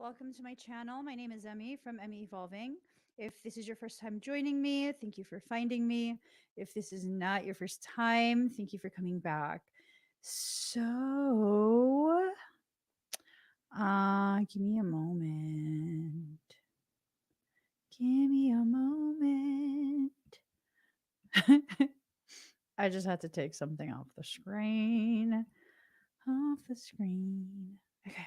Welcome to my channel. My name is Emmy from Emmy Evolving. If this is your first time joining me, thank you for finding me. If this is not your first time, thank you for coming back. So, give me a moment. Give me a moment. I just had to take something off the screen. Okay.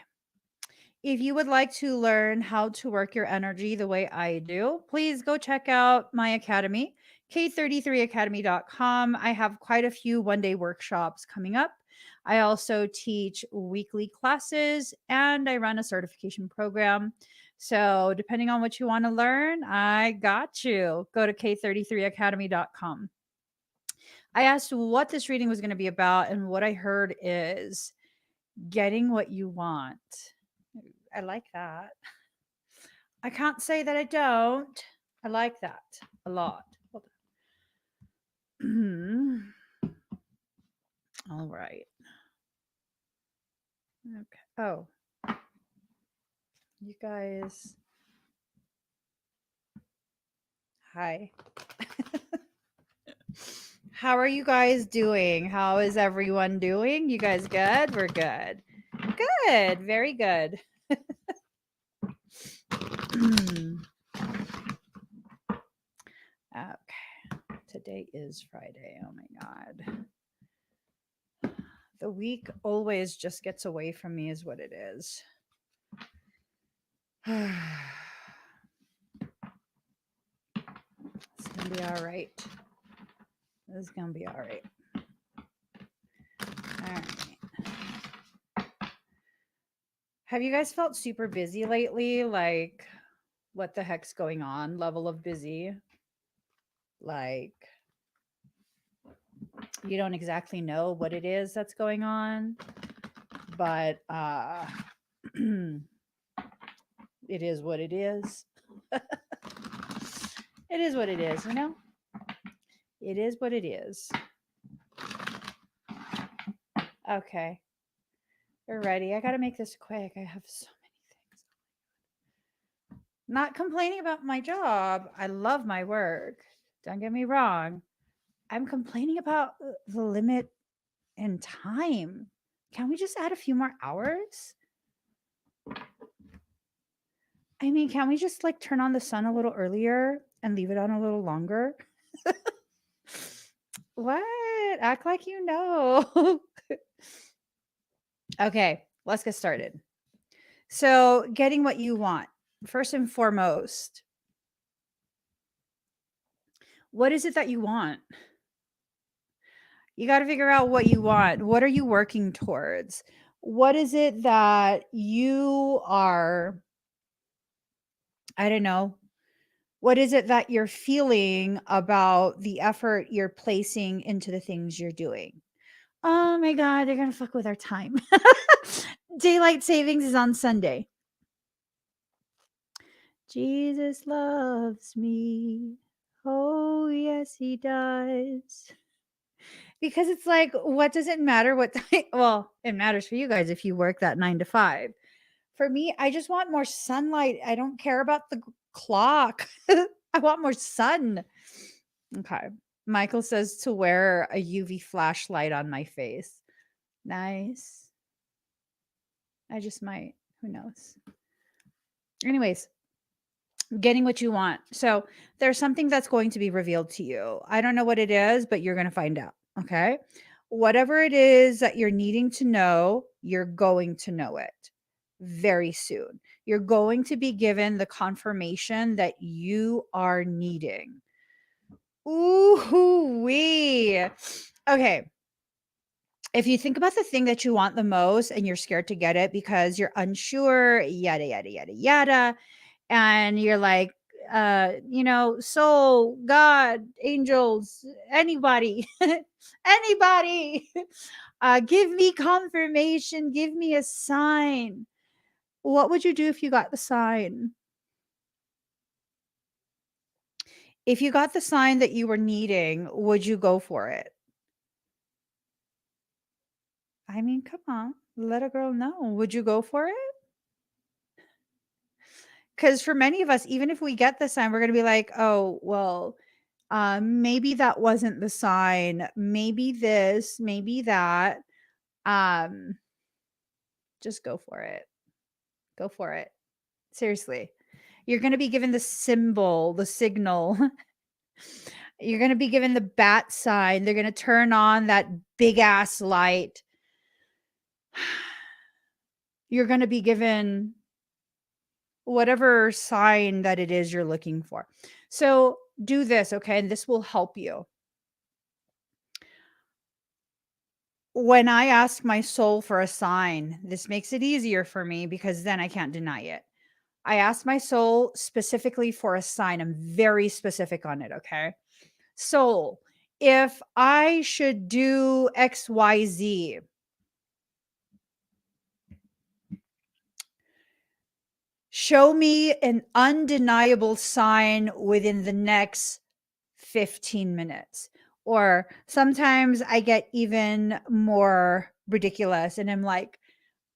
If you would like to learn how to work your energy the way I do, please go check out my academy, k33academy.com. I have quite a few one-day workshops coming up. I also teach weekly classes and I run a certification program. So, depending on what you want to learn, I got you. Go to k33academy.com. I asked what this reading was going to be about, and what I heard is getting what you want. I like that. I can't say that I don't. I like that a lot. All right. Okay. Oh, you guys. Hi. How are you guys doing? How is everyone doing? You guys good? We're good. Good. Very good. Okay. Today is Friday. Oh my God. The week always just gets away from me, is what it is. It's gonna be all right. This is gonna be all right. All right. Have you guys felt super busy lately? Like, what the heck's going on? Level of busy. Like, you don't exactly know what it is that's going on, but it is what it is. It is what it is, you know? It is what it is. Okay. We're ready. I got to make this quick. I have so many things. Not complaining about my job. I love my work. Don't get me wrong. I'm complaining about the limit in time. Can we just add a few more hours? I mean, can we just like turn on the sun a little earlier and leave it on a little longer? What? Act like you know. Okay, let's get started. So, getting what you want. First and foremost, what is it that you want? You got to figure out what you want. What are you working towards? What is it that you are, I don't know, what is it that you're feeling about the effort you're placing into the things you're doing? Oh my God, they're going to fuck with our time. Daylight savings is on Sunday. Jesus loves me. Oh, yes, he does. Because it's like, what does it matter what time? Well, it matters for you guys if you work that 9 to 5. For me, I just want more sunlight. I don't care about the clock. I want more sun. Okay. Michael says to wear a UV flashlight on my face. Nice. I just might. Who knows? Anyways, getting what you want. So there's something that's going to be revealed to you. I don't know what it is, but you're going to find out. Okay. Whatever it is that you're needing to know, you're going to know it very soon. You're going to be given the confirmation that you are needing. Ooh wee. Okay. If you think about the thing that you want the most and you're scared to get it because you're unsure, yada, yada, yada, yada, and you're like, soul, God, angels, anybody, anybody, give me confirmation, give me a sign. What would you do if you got the sign? If you got the sign that you were needing, would you go for it? I mean, come on, let a girl know. Would you go for it? Because for many of us, even if we get the sign, we're going to be like, oh, well, maybe that wasn't the sign. Maybe this, maybe that. Um, just go for it. Go for it. Seriously. You're going to be given the symbol, the signal. You're going to be given the bat sign. They're going to turn on that big ass light. You're going to be given whatever sign that it is you're looking for. So do this, okay? And this will help you. When I ask my soul for a sign, this makes it easier for me because then I can't deny it. I ask my soul specifically for a sign. I'm very specific on it, okay? Soul, if I should do XYZ, show me an undeniable sign within the next 15 minutes. Or sometimes I get even more ridiculous and I'm like,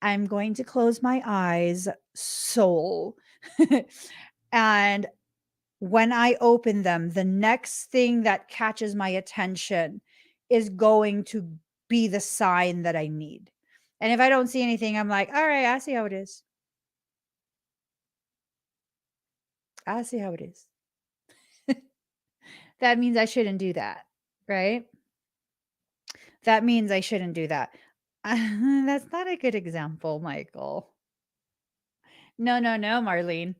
I'm going to close my eyes, soul. And when I open them, the next thing that catches my attention is going to be the sign that I need. And if I don't see anything, I'm like, all right, I see how it is. I see how it is. That means I shouldn't do that, right? That means I shouldn't do that. That's not a good example, Michael. No, no, no, Marlene.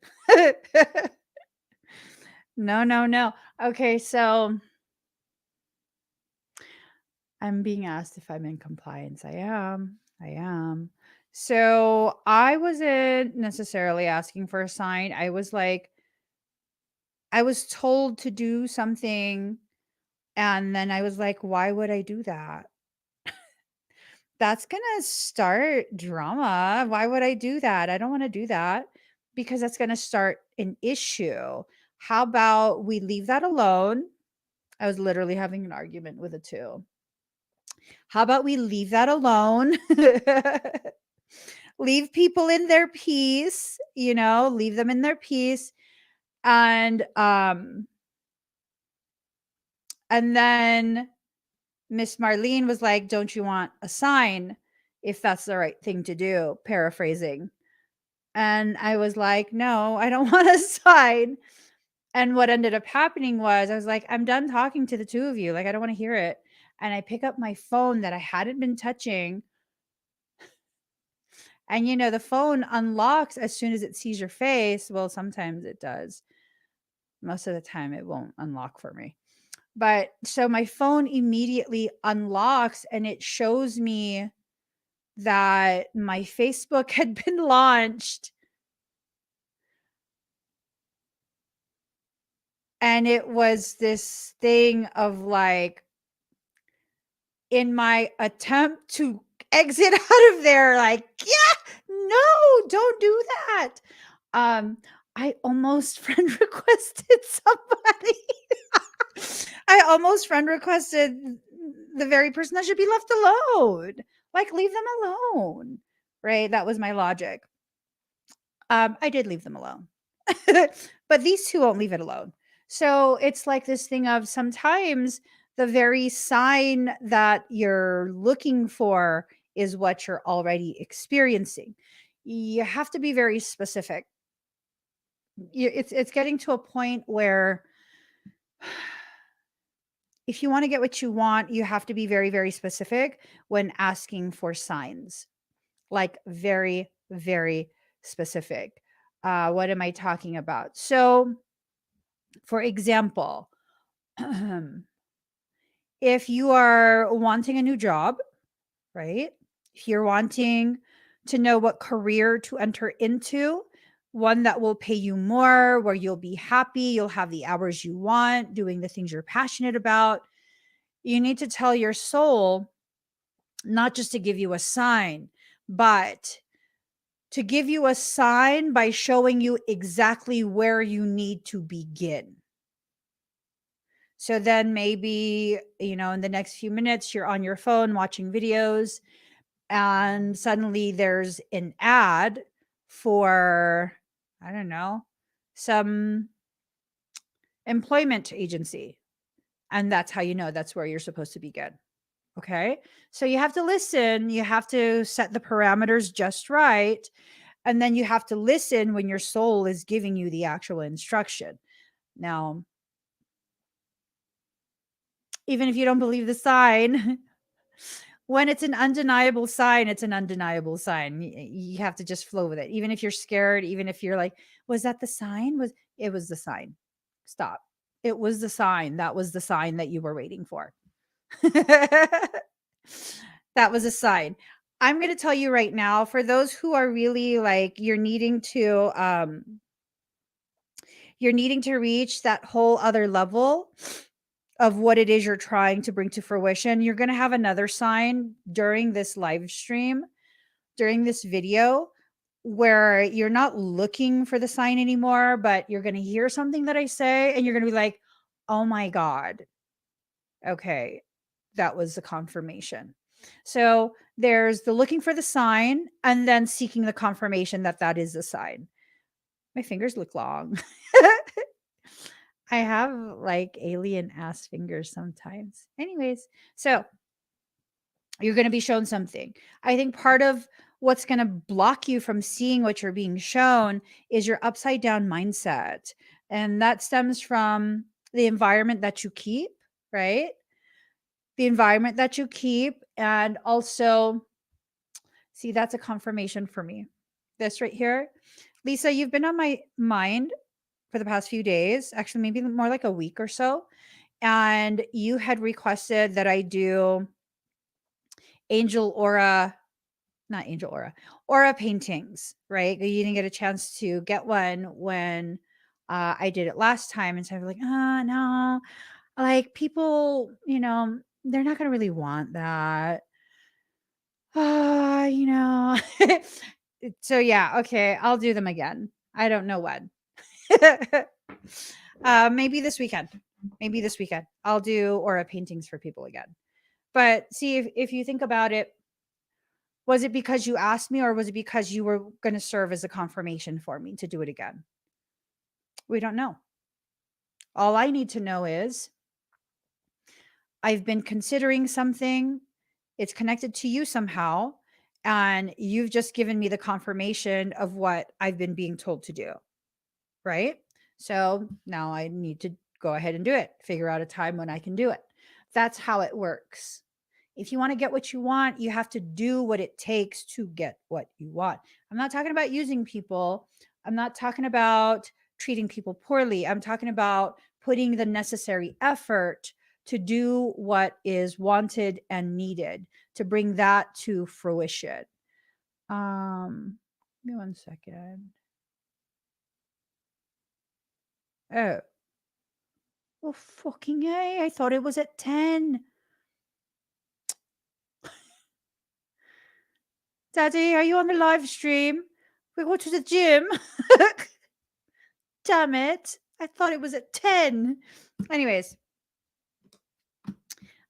No, no, no. Okay, so I'm being asked if I'm in compliance. I am. I am. So I wasn't necessarily asking for a sign. I was like, I was told to do something. And then I was like, why would I do that? That's going to start drama. Why would I do that? I don't want to do that because that's going to start an issue. How about we leave that alone? I was literally having an argument with a two. How about we leave that alone? Leave people in their peace, leave them in their peace. And then Miss Marlene was like, don't you want a sign if that's the right thing to do? Paraphrasing. And I was like, no, I don't want a sign. And what ended up happening was I was like, I'm done talking to the two of you. Like, I don't want to hear it. And I pick up my phone that I hadn't been touching. And the phone unlocks as soon as it sees your face. Well, sometimes it does. Most of the time it won't unlock for me. But so my phone immediately unlocks and it shows me that my Facebook had been launched. And it was this thing of like, in my attempt to exit out of there, like, yeah, no, don't do that. I almost friend requested somebody. I almost friend requested the very person that should be left alone. Like, leave them alone. Right? That was my logic. I did leave them alone. But these two won't leave it alone. So it's like this thing of sometimes the very sign that you're looking for is what you're already experiencing. You have to be very specific. It's getting to a point where if you want to get what you want, you have to be very, very specific when asking for signs. Like very, very specific. What am I talking about? So, for example, if you are wanting a new job, right? If you're wanting to know what career to enter into, one that will pay you more, where you'll be happy, you'll have the hours you want, doing the things you're passionate about, you need to tell your soul not just to give you a sign, but to give you a sign by showing you exactly where you need to begin. So then maybe, in the next few minutes, you're on your phone watching videos and suddenly there's an ad for, I don't know, some employment agency. And that's how you know that's where you're supposed to begin. Okay. So you have to listen. You have to set the parameters just right. And then you have to listen when your soul is giving you the actual instruction. Now, even if you don't believe the sign, when it's an undeniable sign, it's an undeniable sign. You have to just flow with it. Even if you're scared, even if you're like, was that the sign? It was the sign. Stop. It was the sign. That was the sign that you were waiting for. That was a sign. I'm going to tell you right now, for those who are really like, you're needing to reach that whole other level of what it is you're trying to bring to fruition. You're going to have another sign during this live stream, during this video, where you're not looking for the sign anymore, but you're going to hear something that I say and you're going to be like, oh my God. Okay. That was the confirmation. So there's the looking for the sign and then seeking the confirmation that that is the sign. My fingers look long. I have like alien ass fingers sometimes. Anyways, so you're going to be shown something. I think part of what's going to block you from seeing what you're being shown is your upside down mindset. And that stems from the environment that you keep, right? The environment that you keep. And also, see, that's a confirmation for me. This right here. Lisa, you've been on my mind for the past few days, actually, maybe more like a week or so. And you had requested that I do angel aura, not angel aura paintings, right? You didn't get a chance to get one when I did it last time. And so I'm like, no, like people, they're not going to really want that. You know. So yeah, okay, I'll do them again. I don't know when. Maybe this weekend. Maybe this weekend. I'll do aura paintings for people again. But see, if you think about it, was it because you asked me or was it because you were going to serve as a confirmation for me to do it again? We don't know. All I need to know is I've been considering something, it's connected to you somehow, and you've just given me the confirmation of what I've been being told to do, right? So now I need to go ahead and do it, figure out a time when I can do it. That's how it works. If you want to get what you want, you have to do what it takes to get what you want. I'm not talking about using people. I'm not talking about treating people poorly. I'm talking about putting the necessary effort to do what is wanted and needed to bring that to fruition. Give me one second. Oh. Oh, fucking A. I thought it was at 10. Daddy, are you on the live stream? We go to the gym. Damn it. I thought it was at 10. Anyways.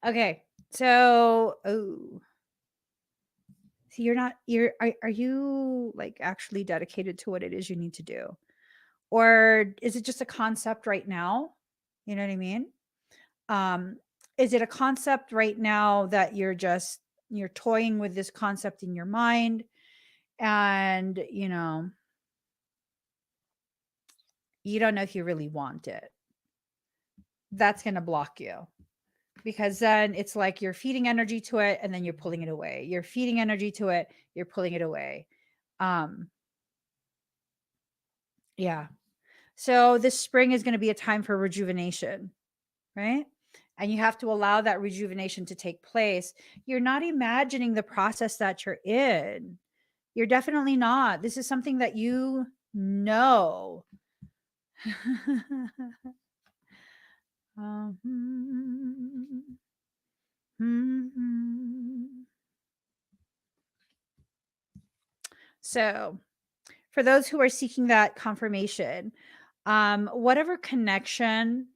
Okay. So, so are you like actually dedicated to what it is you need to do? Or is it just a concept right now? You know what I mean? Is it a concept right now that you're toying with this concept in your mind and, you don't know if you really want it? That's going to block you. Because then it's like you're feeding energy to it and then you're pulling it away. You're feeding energy to it, you're pulling it away. Yeah. So this spring is going to be a time for rejuvenation, right? And you have to allow that rejuvenation to take place. You're not imagining the process that you're in. You're definitely not. This is something that you know. So, for those who are seeking that confirmation, whatever connection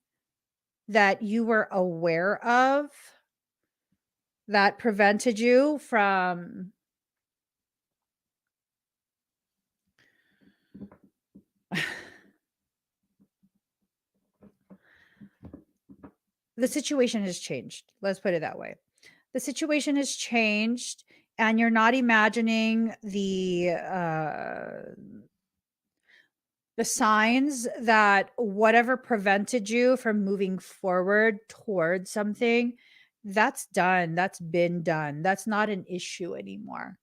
that you were aware of that prevented you from the situation has changed. Let's put it that way. The situation has changed, and you're not imagining the signs that whatever prevented you from moving forward towards something, that's done. That's been done. That's not an issue anymore.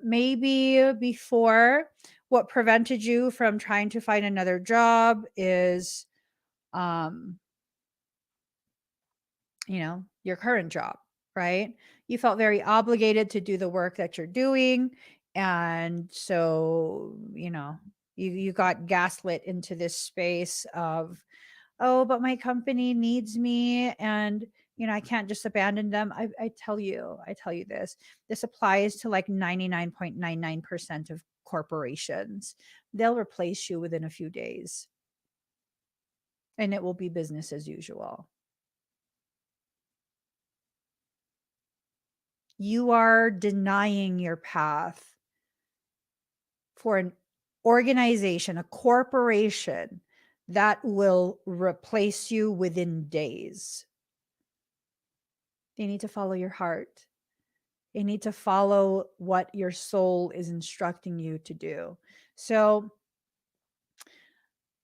Maybe before, what prevented you from trying to find another job is, um, your current job, right? You felt very obligated to do the work that you're doing. And so, you got gaslit into this space of, oh, but my company needs me. And, I can't just abandon them. I tell you this applies to like 99.99% of corporations. They'll replace you within a few days and it will be business as usual. You are denying your path for an organization, a corporation that will replace you within days. You need to follow your heart. You need to follow what your soul is instructing you to do. So,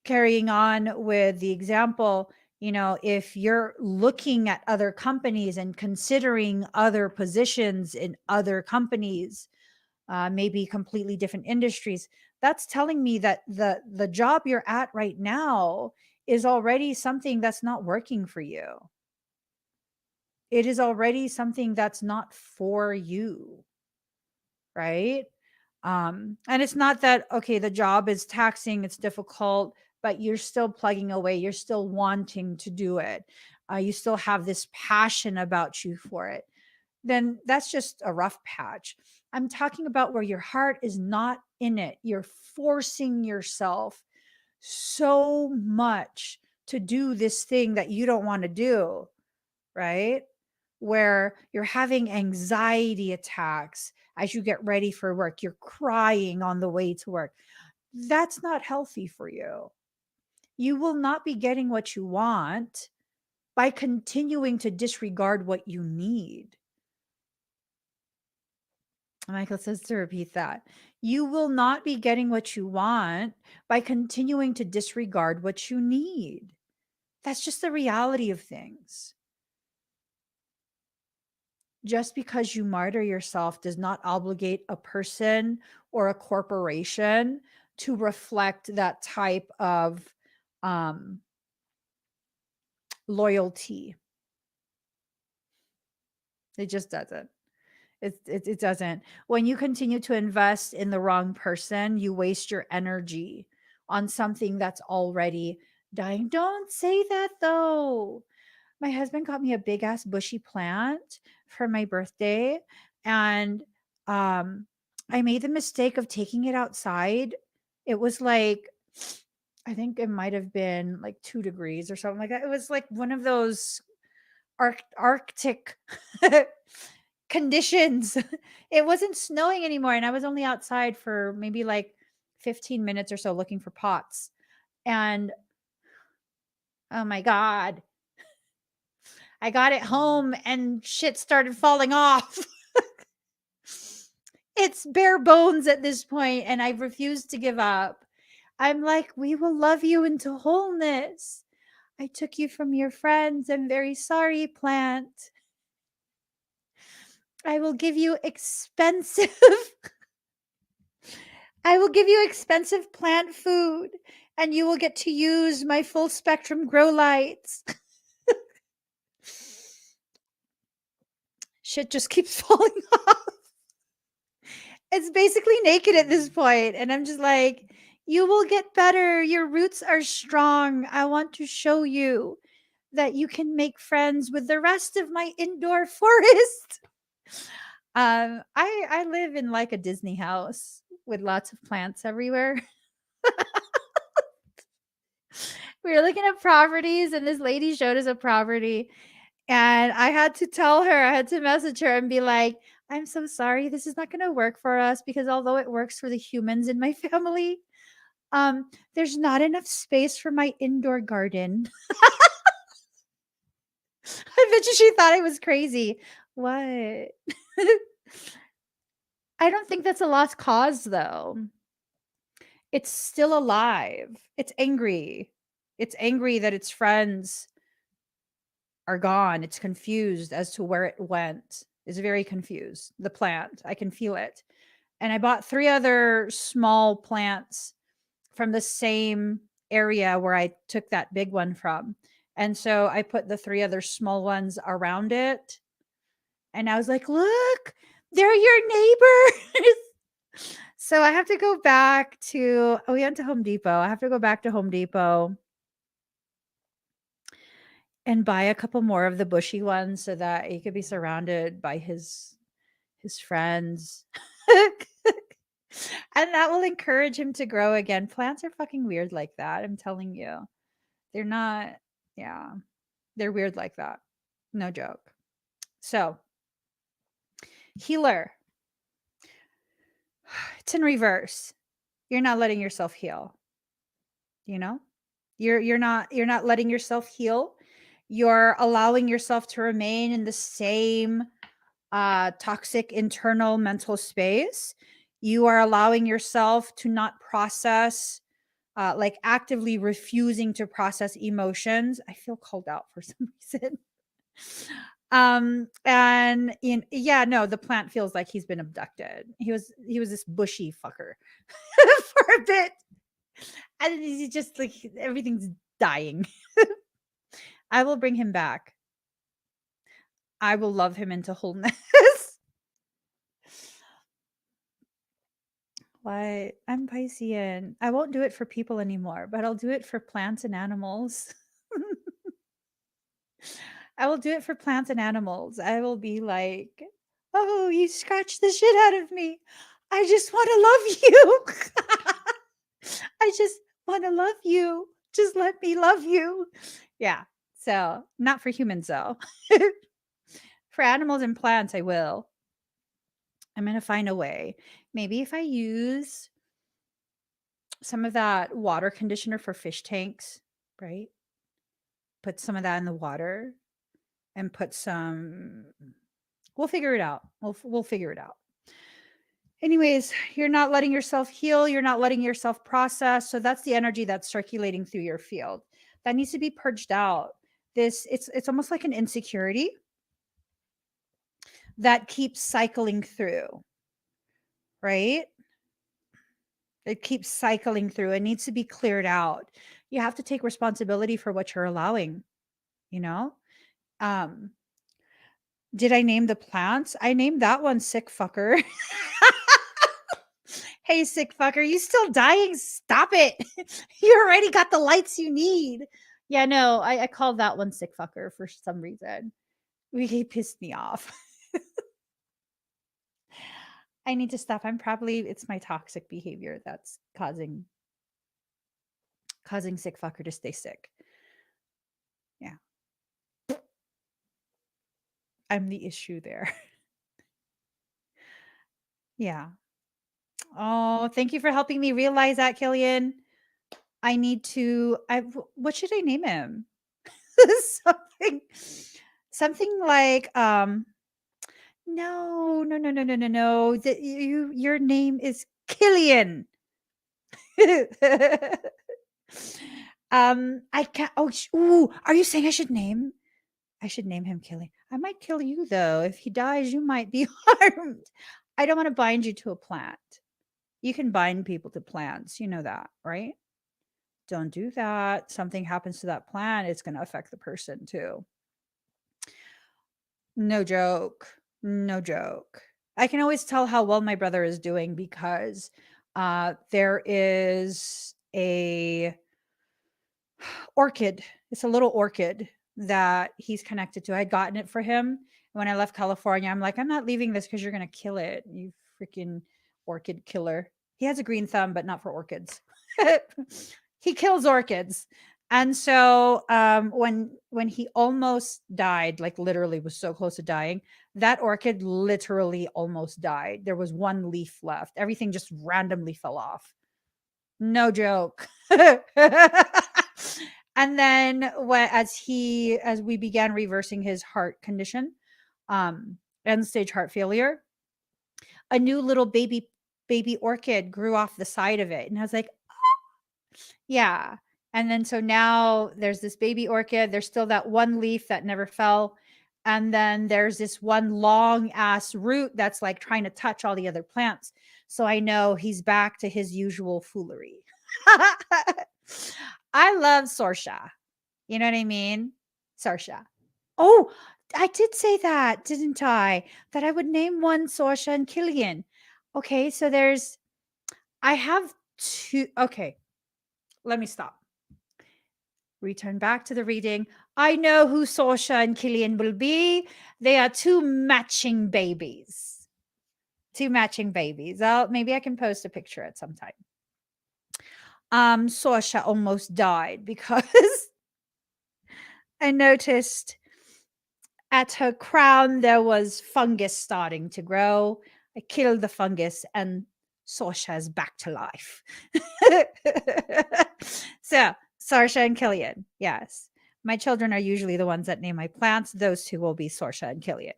carrying on with the example, if you're looking at other companies and considering other positions in other companies, maybe completely different industries, that's telling me that the job you're at right now is already something that's not working for you. It is already something that's not for you, right? And it's not that, okay, the job is taxing, it's difficult, but you're still plugging away, you're still wanting to do it, you still have this passion about you for it, then that's just a rough patch. I'm talking about where your heart is not in it. You're forcing yourself so much to do this thing that you don't want to do, right? Where you're having anxiety attacks as you get ready for work, you're crying on the way to work. That's not healthy for you. You will not be getting what you want by continuing to disregard what you need. Michael says to repeat that. You will not be getting what you want by continuing to disregard what you need. That's just the reality of things. Just because you martyr yourself does not obligate a person or a corporation to reflect that type of loyalty. It just doesn't. It doesn't. When you continue to invest in the wrong person, you waste your energy on something that's already dying. Don't say that though. My husband got me a big ass bushy plant for my birthday, and I made the mistake of taking it outside. It was like, I think it might have been like 2 degrees or something like that. It was like one of those Arctic conditions. It wasn't snowing anymore, and I was only outside for maybe like 15 minutes or so looking for pots. And oh my god, I got it home and shit started falling off. It's bare bones at this point, and I refuse to give up. I'm like, we will love you into wholeness. I took you from your friends. I'm very sorry, plant. I will give you expensive I will give you expensive plant food, and you will get to use my full spectrum grow lights. Shit just keeps falling off. It's basically naked at this point, and I'm just like, you will get better. Your roots are strong. I want to show you that you can make friends with the rest of my indoor forest. I live in like a Disney house with lots of plants everywhere. We were looking at properties, and this lady showed us a property, and I had to tell her, I had to message her and be like, I'm so sorry, this is not going to work for us, because although it works for the humans in my family, there's not enough space for my indoor garden. I bet you she thought I was crazy. What? I don't think that's a lost cause, though. It's still alive. It's angry. It's angry that its friends are gone. It's confused as to where it went. It's very confused. The plant, I can feel it. And I bought 3 other small plants from the same area where I took that big one from. And so I put the 3 other small ones around it. And I was like, look, they're your neighbors. So I have to go back to, we went to Home Depot. I have to go back to Home Depot and buy a couple more of the bushy ones so that he could be surrounded by his friends. And that will encourage him to grow again. Plants are fucking weird like that. I'm telling you. They're not, yeah, they're weird like that. No joke. So, healer. It's in reverse. You're not letting yourself heal. You know? You're not letting yourself heal. You're allowing yourself to remain in the same toxic internal mental space. You are allowing yourself to not process, like actively refusing to process emotions. I feel called out for some reason. And yeah, no, the plant feels like he's been abducted. He was this bushy fucker for a bit. And he's just like, everything's dying. I will bring him back. I will love him into wholeness. What? I'm Piscean. I won't do it for people anymore, but I'll do it for plants and animals. I will do it for plants and animals. I will be like, oh, you scratched the shit out of me. I just want to love you. I just want to love you. Just let me love you. Yeah. So, not for humans, though. For animals and plants, I will. I'm going to find a way. Maybe if I use some of that water conditioner for fish tanks, right? Put some of that in the water and put some, we'll figure it out. We'll figure it out. Anyways, you're not letting yourself heal, you're not letting yourself process. So that's the energy that's circulating through your field. That needs to be purged out. It's almost like an insecurity that keeps cycling through, right? It keeps cycling through. It needs to be cleared out. You have to take responsibility for what you're allowing, you know? Did I name the plants? I named that one Sick Fucker. Hey, sick fucker, you still dying? Stop it. You already got the lights you need. Yeah, no, I called that one Sick Fucker for some reason. He pissed me off. I need to stop. It's my toxic behavior that's causing Sick Fucker to stay sick. Yeah. I'm the issue there. Yeah. Oh, thank you for helping me realize that, Killian. I need to, what should I name him? something like, no. Your name is Killian. I can't, are you saying I should name him Killian? I might kill you though. If he dies, you might be harmed. I don't want to bind you to a plant. You can bind people to plants. You know that, right? Don't do that. Something happens to that plant, it's going to affect the person too. No joke. No joke. I can always tell how well my brother is doing because there is a orchid. It's a little orchid that he's connected to. I had gotten it for him. When I left California, I'm like, I'm not leaving this because you're going to kill it. You freaking orchid killer. He has a green thumb, but not for orchids. He kills orchids. And so when he almost died, like literally was so close to dying, that orchid literally almost died. There was one leaf left. Everything just randomly fell off. No joke. And then as we began reversing his heart condition, end stage heart failure, a new little baby orchid grew off the side of it. And I was like, yeah. And then so now there's this baby orchid. There's still that one leaf that never fell. And then there's this one long ass root that's like trying to touch all the other plants. So I know he's back to his usual foolery. I love Sorsha. You know what I mean? Sorsha. Oh, I did say that, didn't I? That I would name one Sorsha and Killian. Okay, so I have two. Okay, let me stop. Return back to the reading. I know who Sorsha and Killian will be. They are two matching babies. Two matching babies. Maybe I can post a picture at some time. Sorsha almost died because I noticed at her crown there was fungus starting to grow. I killed the fungus and Sorsha's back to life. So, Sorsha and Killian, yes. My children are usually the ones that name my plants. Those two will be Sorsha and Killian.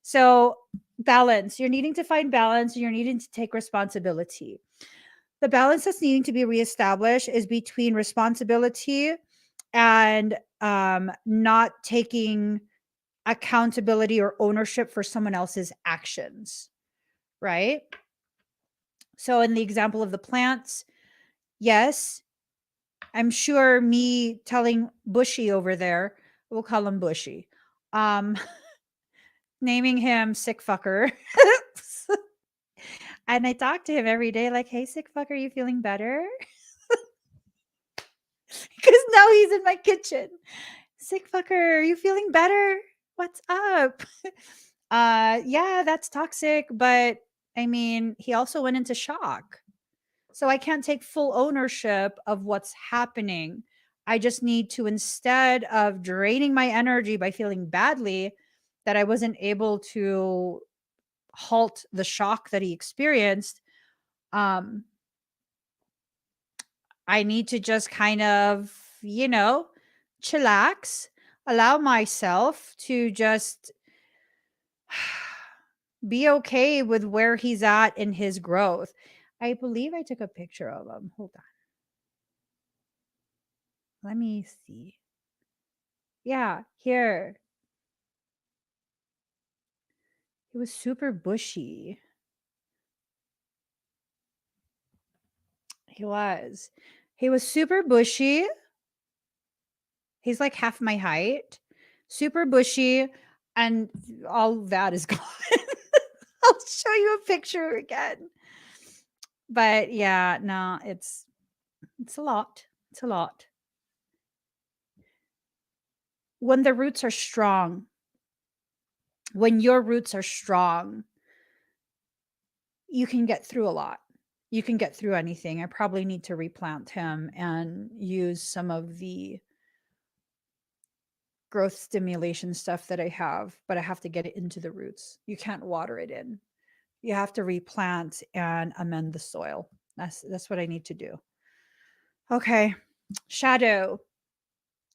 So, balance. You're needing to find balance. You're needing to take responsibility. The balance that's needing to be reestablished is between responsibility and not taking accountability or ownership for someone else's actions, right? So, in the example of the plants, yes, I'm sure me telling Bushy over there, we'll call him Bushy, um, naming him sick fucker. And I talk to him every day, like, hey, sick fucker, you feeling better? Because now he's in my kitchen. Sick fucker, are you feeling better? What's up? Yeah, that's toxic, but I mean, he also went into shock. So I can't take full ownership of what's happening. I just need to, instead of draining my energy by feeling badly that I wasn't able to halt the shock that he experienced, um, I need to just kind of, chillax, allow myself to just be okay with where he's at in his growth. I believe I took a picture of him. Hold on. Let me see. Yeah, here. He was super bushy. He was. He was super bushy. He's like half my height. Super bushy. And all that is gone. I'll show you a picture again. But yeah, no, it's a lot. It's a lot. When the roots are strong, when your roots are strong, you can get through a lot. You can get through anything. I probably need to replant him and use some of the growth stimulation stuff that I have, but I have to get it into the roots. You can't water it in. You have to replant and amend the soil. That's what I need to do. Okay. Shadow.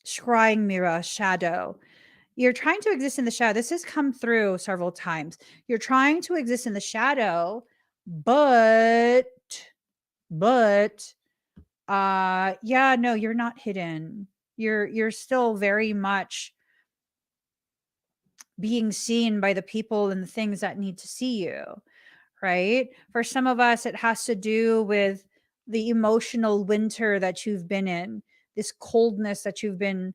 Scrying mirror, shadow. You're trying to exist in the shadow. This has come through several times. You're trying to exist in the shadow, but yeah, no, you're not hidden. You're still very much being seen by the people and the things that need to see you, right? For some of us, it has to do with the emotional winter that you've been in, this coldness that you've been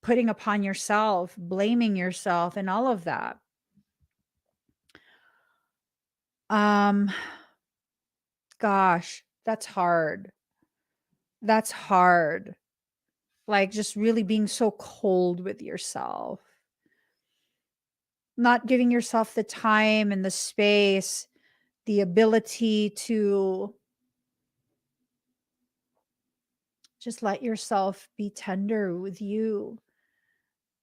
putting upon yourself, blaming yourself, and all of that. Gosh, that's hard. That's hard. Like just really being so cold with yourself, not giving yourself the time and the space, the ability to just let yourself be tender with you,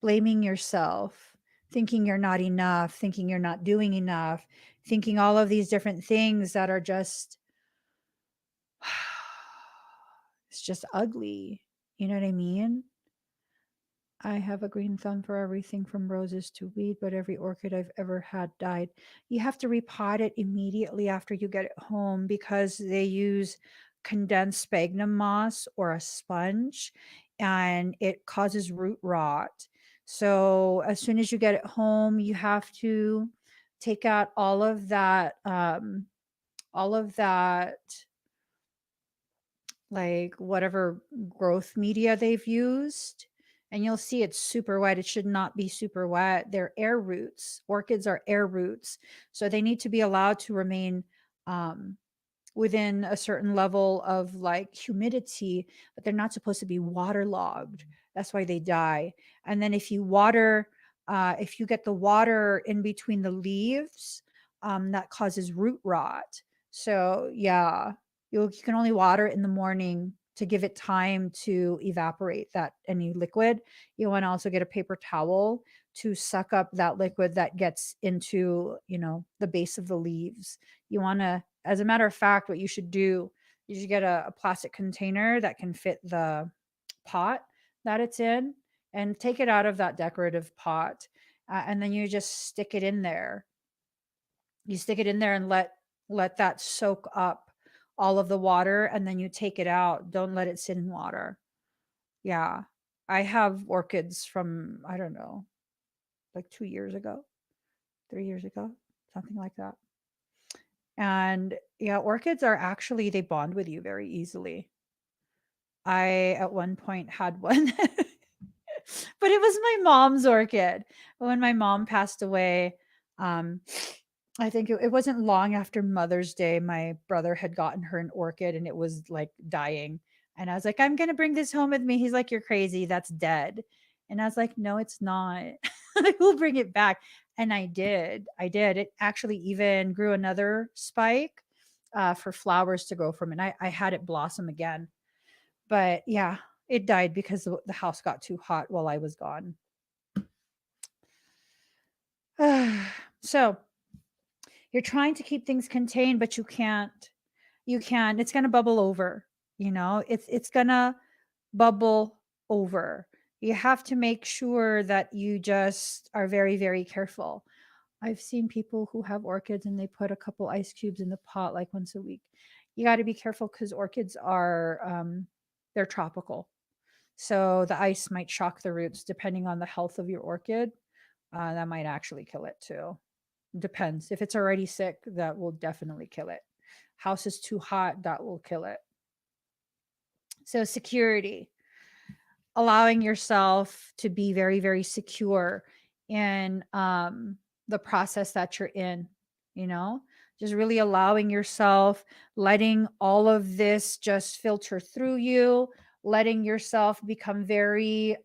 blaming yourself, thinking you're not enough, thinking you're not doing enough, thinking all of these different things that are just It's just ugly. You know what I mean? I have a green thumb for everything from roses to weed, but every orchid I've ever had died. You have to repot it immediately after you get it home because they use condensed sphagnum moss or a sponge and it causes root rot. So as soon as you get it home, you have to take out all of that like whatever growth media they've used, and you'll see it's super wet. It should not be super wet. They're air roots. Orchids are air roots, so they need to be allowed to remain um, within a certain level of like humidity, but they're not supposed to be waterlogged. That's why they die. And then if you get the water in between the leaves, that causes root rot. So yeah, you can only water it in the morning to give it time to evaporate that any liquid. You want to also get a paper towel to suck up that liquid that gets into, the base of the leaves. You want to, as a matter of fact, what you should do, you should get a plastic container that can fit the pot that it's in and take it out of that decorative pot. And then you just stick it in there. You stick it in there and let that soak up all of the water, and then you take it out. Don't let it sit in water. Yeah. I have orchids from, I don't know, like 2 years ago, 3 years ago, something like that. And yeah, orchids are actually, they bond with you very easily. I at one point had one, but it was my mom's orchid. When my mom passed away, um, I think it wasn't long after Mother's Day, my brother had gotten her an orchid and it was like dying. And I was like, I'm going to bring this home with me. He's like, you're crazy. That's dead. And I was like, no, it's not. I will bring it back. And I did. I did. It actually even grew another spike for flowers to grow from. And I had it blossom again. But yeah, it died because the house got too hot while I was gone. So you're trying to keep things contained, but you can't. You can. It's going to bubble over. It's going to bubble over. You have to make sure that you just are very, very careful. I've seen people who have orchids and they put a couple ice cubes in the pot like once a week. You got to be careful because orchids are they're tropical. So the ice might shock the roots depending on the health of your orchid. That might actually kill it too. Depends. If it's already sick, that will definitely kill it. House is too hot, that will kill it. So security, allowing yourself to be very, very secure in the process that you're in, just really allowing yourself, letting all of this just filter through you, letting yourself become very,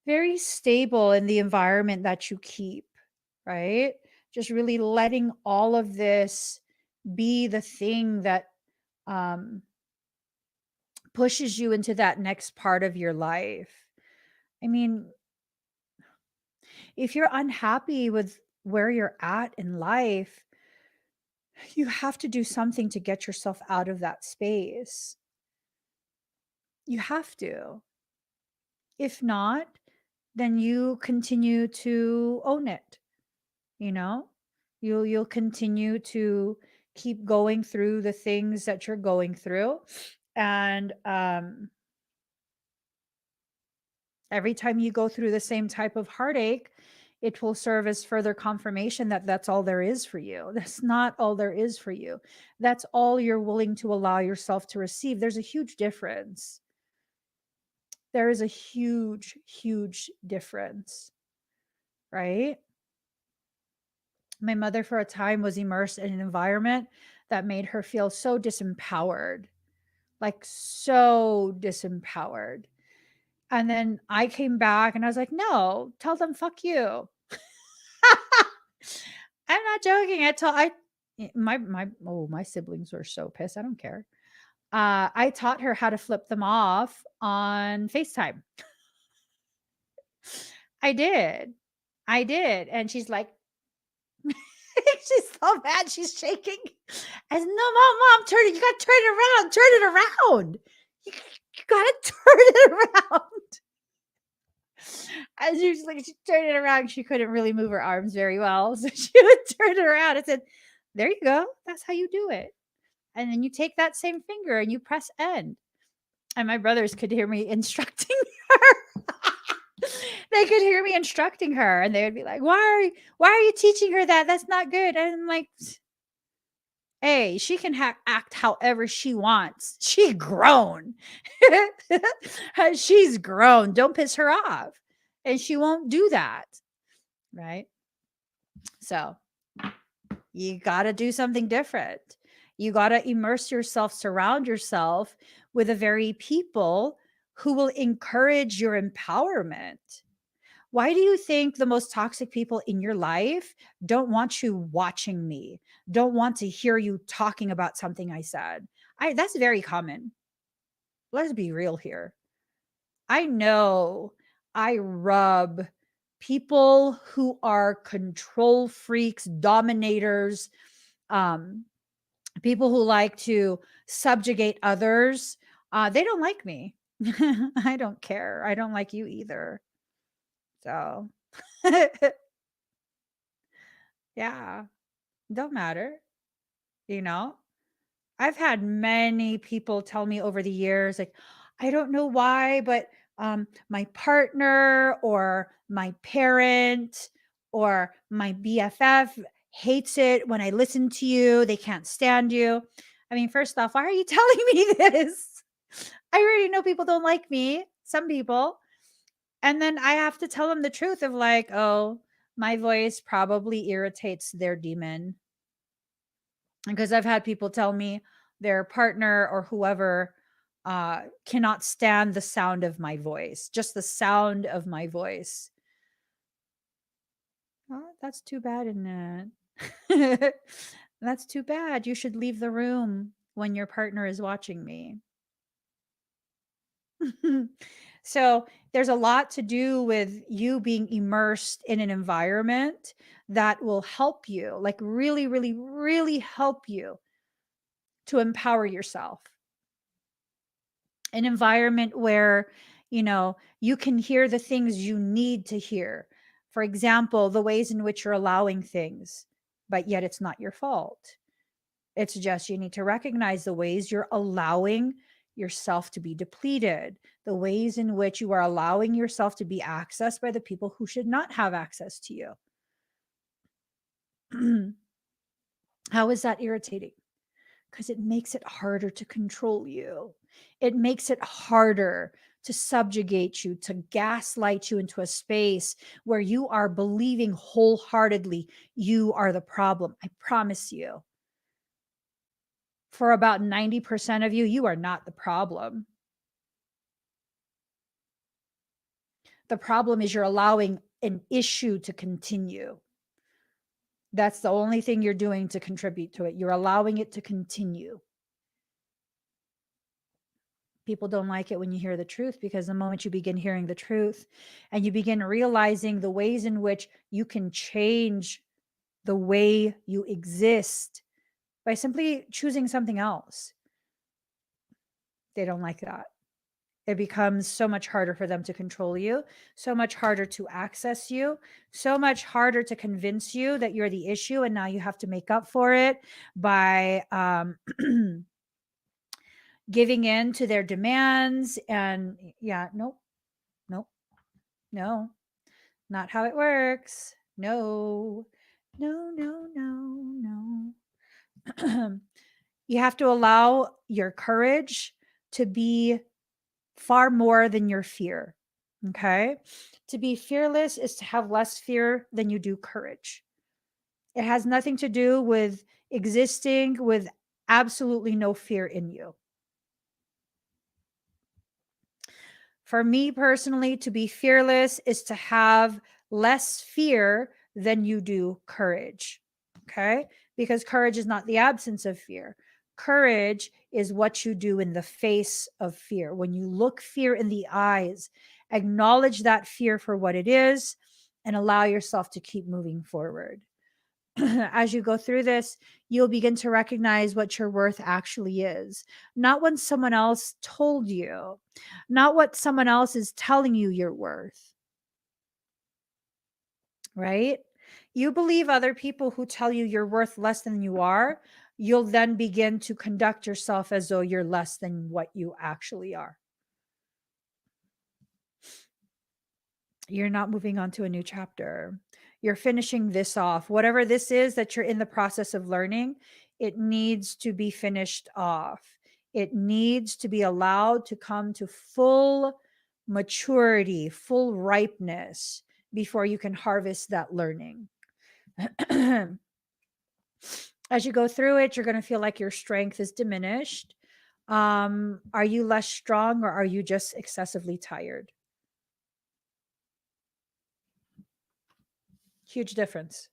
very stable in the environment that you keep, right? Just really letting all of this be the thing that um, pushes you into that next part of your life. I mean, if you're unhappy with where you're at in life, you have to do something to get yourself out of that space. You have to. If not, then you continue to own it, you know? You'll continue to keep going through the things that you're going through, and every time you go through the same type of heartache, it will serve as further confirmation that that's all there is for you. That's not all there is for you. That's all you're willing to allow yourself to receive. There's a huge difference. There is a huge, huge difference, right? My mother, for a time, was immersed in an environment that made her feel so disempowered, like so disempowered. And then I came back and I was like, no, tell them fuck you. I'm not joking. My siblings were so pissed. I don't care. I taught her how to flip them off on FaceTime. I did. And she's like, She's so mad. She's shaking. I said, no, mom, turn it. You got to turn it around. Turn it around. You got to turn it around. And she turned it around. She couldn't really move her arms very well. So she would turn it around. I said, there you go. That's how you do it. And then you take that same finger and you press end. And my brothers could hear me instructing her. They could hear me instructing her, and they would be like, why are you teaching her that? That's not good. And I'm like, hey, she can act however she wants. She's grown. She's grown. Don't piss her off. And she won't do that. Right? So you got to do something different. You got to immerse yourself, surround yourself with the very people who will encourage your empowerment. Why do you think the most toxic people in your life don't want you watching me, don't want to hear you talking about something I said? That's very common. Let's be real here. I know I rub people who are control freaks, dominators, people who like to subjugate others. They don't like me. I don't care. I don't like you either. So, yeah, don't matter. You know, I've had many people tell me over the years, like, I don't know why, but my partner or my parent or my BFF hates it when I listen to you. They can't stand you. I mean, first off, why are you telling me this? I already know people don't like me, some people. And then I have to tell them the truth of like, oh, my voice probably irritates their demon. Because I've had people tell me their partner or whoever cannot stand the sound of my voice, just the sound of my voice. Oh, that's too bad, isn't it? That's too bad. You should leave the room when your partner is watching me. So there's a lot to do with you being immersed in an environment that will help you, like really, really, really help you to empower yourself. An environment where, you can hear the things you need to hear. For example, the ways in which you're allowing things, but yet it's not your fault. It's just you need to recognize the ways you're allowing yourself to be depleted, the ways in which you are allowing yourself to be accessed by the people who should not have access to you. How is that irritating? Because it makes it harder to control you. It makes it harder to subjugate you, to gaslight you into a space where you are believing wholeheartedly you are the problem. I promise you. For about 90% of you, you are not the problem. The problem is you're allowing an issue to continue. That's the only thing you're doing to contribute to it. You're allowing it to continue. People don't like it when you hear the truth, because the moment you begin hearing the truth and you begin realizing the ways in which you can change the way you exist by simply choosing something else, they don't like that. It becomes so much harder for them to control you, so much harder to access you, so much harder to convince you that you're the issue. And now you have to make up for it by giving in to their demands. And yeah, nope, no, not how it works. No. You have to allow your courage to be far more than your fear. Okay. To be fearless is to have less fear than you do courage. It has nothing to do with existing with absolutely no fear in you. For me personally, to be fearless is to have less fear than you do courage. Okay. Because courage is not the absence of fear. Courage is what you do in the face of fear. When you look fear in the eyes, acknowledge that fear for what it is and allow yourself to keep moving forward. as you go through this, you'll begin to recognize what your worth actually is. Not what someone else told you, not what someone else is telling you you're worth, right? You believe other people who tell you you're worth less than you are, you'll then begin to conduct yourself as though you're less than what you actually are. You're not moving on to a new chapter. You're finishing this off. Whatever this is that you're in the process of learning, it needs to be finished off. It needs to be allowed to come to full maturity, full ripeness before you can harvest that learning. As you go through it, you're going to feel like your strength is diminished. Are you less strong, or are you just excessively tired? Huge difference.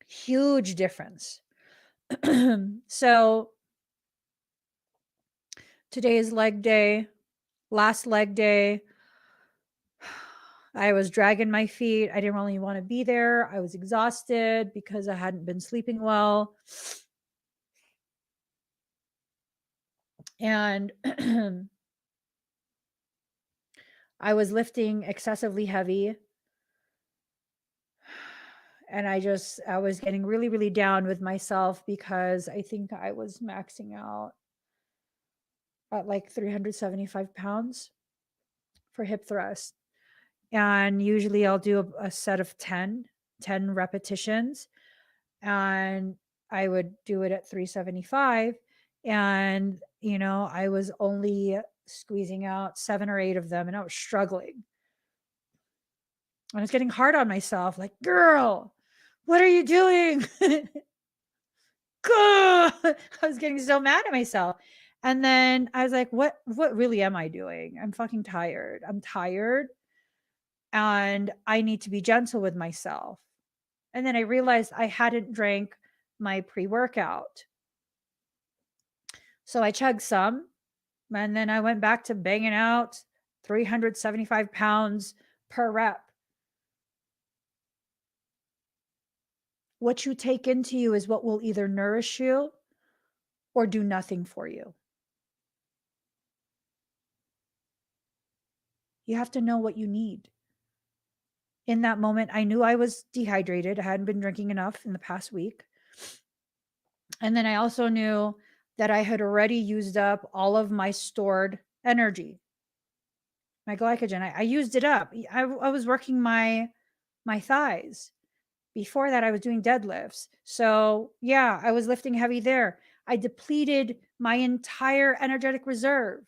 Huge difference. So today is leg day, last leg day. I was dragging my feet. I didn't really want to be there. I was exhausted because I hadn't been sleeping well. And I was lifting excessively heavy. And I was getting really, really down with myself because I think I was maxing out at like 375 pounds for hip thrust. And usually I'll do a set of 10 repetitions, and I would do it at 375. And, I was only squeezing out 7 or 8 of them, and I was struggling. I was getting hard on myself, like, girl, what are you doing? I was getting so mad at myself. And then I was like, what really am I doing? I'm fucking tired. I'm tired. And I need to be gentle with myself. And then I realized I hadn't drank my pre-workout. So I chugged some, and then I went back to banging out 375 pounds per rep. What you take into you is what will either nourish you or do nothing for you. You have to know what you need. In that moment, I knew I was dehydrated. I hadn't been drinking enough in the past week. And then I also knew that I had already used up all of my stored energy, my glycogen. I used it up. I was working my thighs. Before that, I was doing deadlifts. So yeah, I was lifting heavy there. I depleted my entire energetic reserve.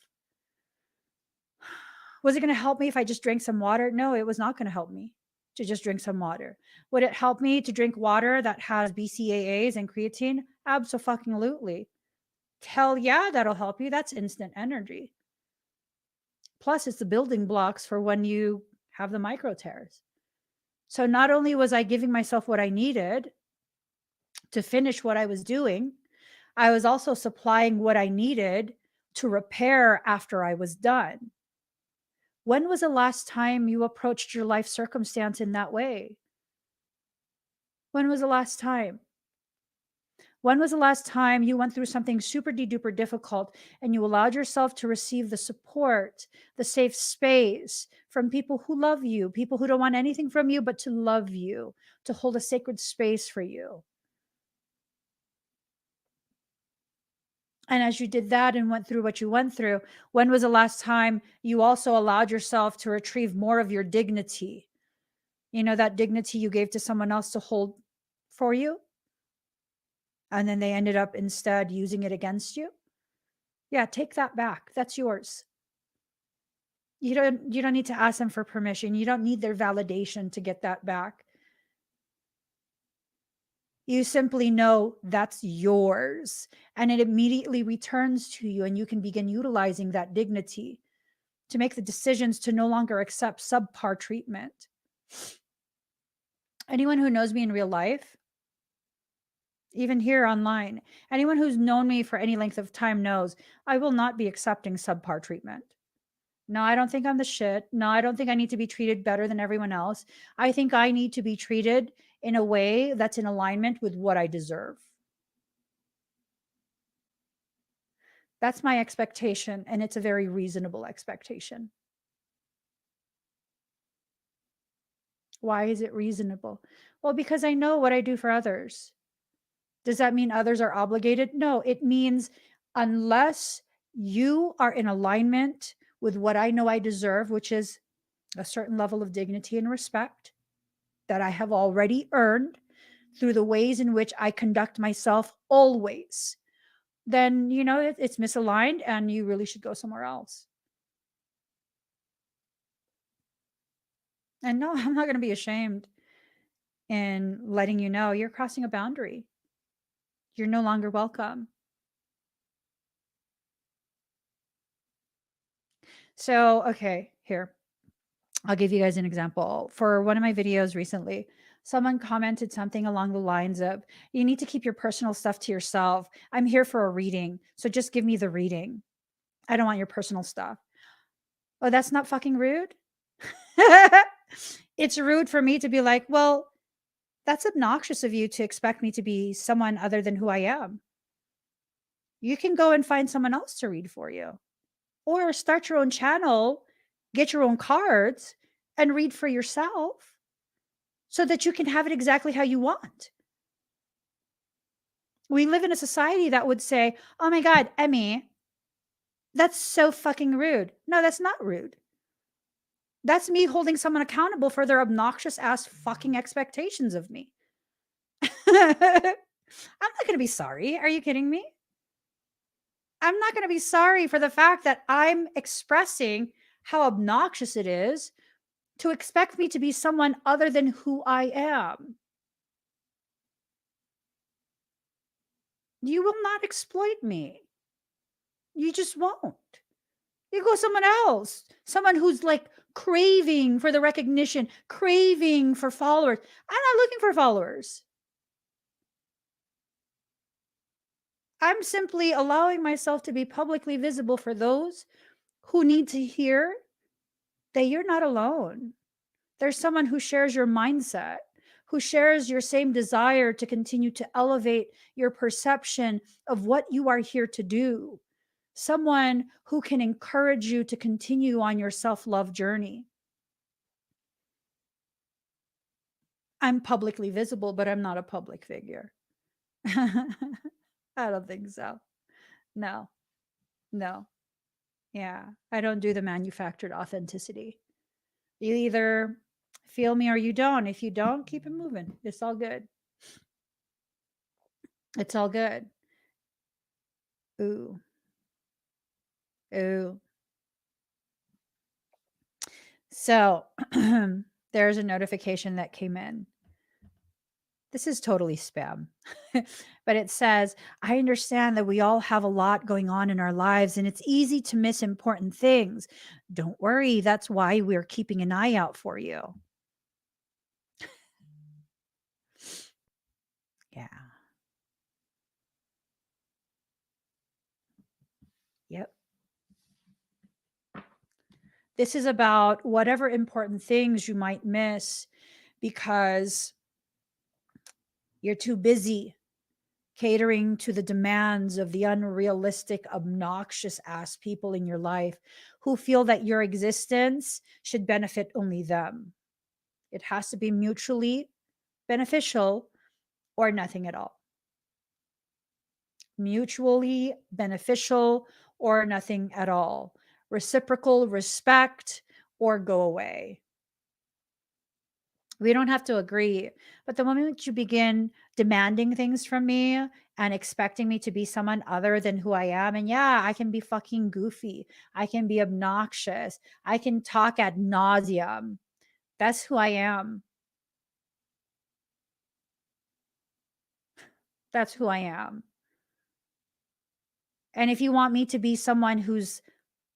Was it going to help me if I just drank some water? No, it was not going to help me to just drink some water. Would it help me to drink water that has BCAAs and creatine? Abso-fucking-lutely. Hell yeah, that'll help you. That's instant energy. Plus, it's the building blocks for when you have the micro tears. So not only was I giving myself what I needed to finish what I was doing, I was also supplying what I needed to repair after I was done. When was the last time you approached your life circumstance in that way? When was the last time? When was the last time you went through something super duper difficult and you allowed yourself to receive the support, the safe space from people who love you, people who don't want anything from you but to love you, to hold a sacred space for you? And as you did that and went through what you went through, when was the last time you also allowed yourself to retrieve more of your dignity? That dignity you gave to someone else to hold for you, and then they ended up instead using it against you? Yeah, take that back. That's yours. You don't need to ask them for permission. You don't need their validation to get that back. You simply know that's yours, and it immediately returns to you, and you can begin utilizing that dignity to make the decisions to no longer accept subpar treatment. Anyone who knows me in real life, even here online, anyone who's known me for any length of time knows I will not be accepting subpar treatment. No, I don't think I'm the shit. No, I don't think I need to be treated better than everyone else. I think I need to be treated in a way that's in alignment with what I deserve. That's my expectation, and it's a very reasonable expectation. Why is it reasonable? Well, because I know what I do for others. Does that mean others are obligated? No, it means unless you are in alignment with what I know I deserve, which is a certain level of dignity and respect that I have already earned through the ways in which I conduct myself always, then, it's misaligned and you really should go somewhere else. And no, I'm not going to be ashamed in letting you know you're crossing a boundary. You're no longer welcome. So, okay, here. I'll give you guys an example. For one of my videos recently, someone commented something along the lines of, you need to keep your personal stuff to yourself. I'm here for a reading, so just give me the reading. I don't want your personal stuff. Oh, that's not fucking rude? It's rude for me to be like, well, that's obnoxious of you to expect me to be someone other than who I am. You can go and find someone else to read for you, or start your own channel, get your own cards, and read for yourself so that you can have it exactly how you want. We live in a society that would say, oh my God, Emmy, that's so fucking rude. No, that's not rude. That's me holding someone accountable for their obnoxious ass fucking expectations of me. I'm not going to be sorry. Are you kidding me? I'm not going to be sorry for the fact that I'm expressing how obnoxious it is to expect me to be someone other than who I am. You will not exploit me. You just won't. You go someone else, someone who's like craving for the recognition, craving for followers. I'm not looking for followers. I'm simply allowing myself to be publicly visible for those who need to hear that you're not alone. There's someone who shares your mindset, who shares your same desire to continue to elevate your perception of what you are here to do. Someone who can encourage you to continue on your self-love journey. I'm publicly visible, but I'm not a public figure. I don't think so. No, no. Yeah, I don't do the manufactured authenticity. You either feel me or you don't. If you don't, keep it moving. It's all good. It's all good. Ooh, ooh. So there's a notification that came in. This is totally spam. But it says, I understand that we all have a lot going on in our lives and it's easy to miss important things. Don't worry. That's why we're keeping an eye out for you. Yeah. Yep. This is about whatever important things you might miss because you're too busy catering to the demands of the unrealistic, obnoxious ass people in your life who feel that your existence should benefit only them. It has to be mutually beneficial or nothing at all. Mutually beneficial or nothing at all. Reciprocal respect or go away. We don't have to agree. But the moment you begin demanding things from me and expecting me to be someone other than who I am, and yeah, I can be fucking goofy. I can be obnoxious. I can talk ad nauseum. That's who I am. That's who I am. And if you want me to be someone who's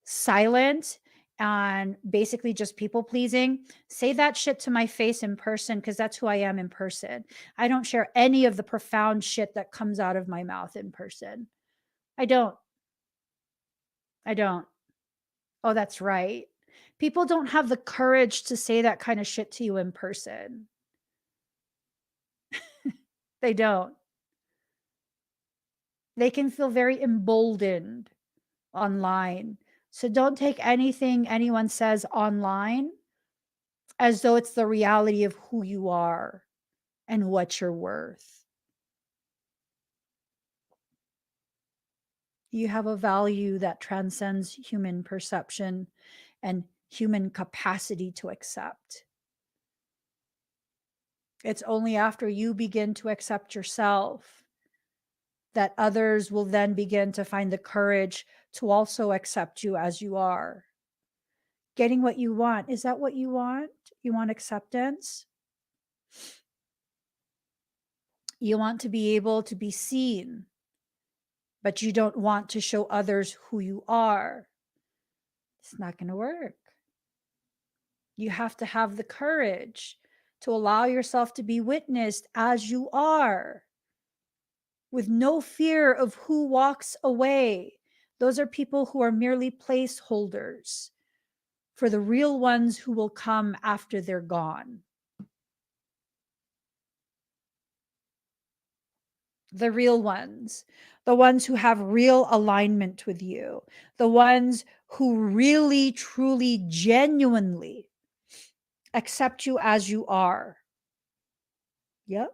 silent and basically just people pleasing, say that shit to my face in person because that's who I am in person. I don't share any of the profound shit that comes out of my mouth in person. I don't. I don't. Oh, that's right. People don't have the courage to say that kind of shit to you in person. They don't. They can feel very emboldened online. So don't take anything anyone says online as though it's the reality of who you are and what you're worth. You have a value that transcends human perception and human capacity to accept. It's only after you begin to accept yourself that others will then begin to find the courage to also accept you as you are. Getting what you want. Is that what you want? You want acceptance? You want to be able to be seen, but you don't want to show others who you are. It's not going to work. You have to have the courage to allow yourself to be witnessed as you are, with no fear of who walks away. Those are people who are merely placeholders for the real ones who will come after they're gone. The real ones, the ones who have real alignment with you, the ones who really, truly, genuinely accept you as you are. Yep.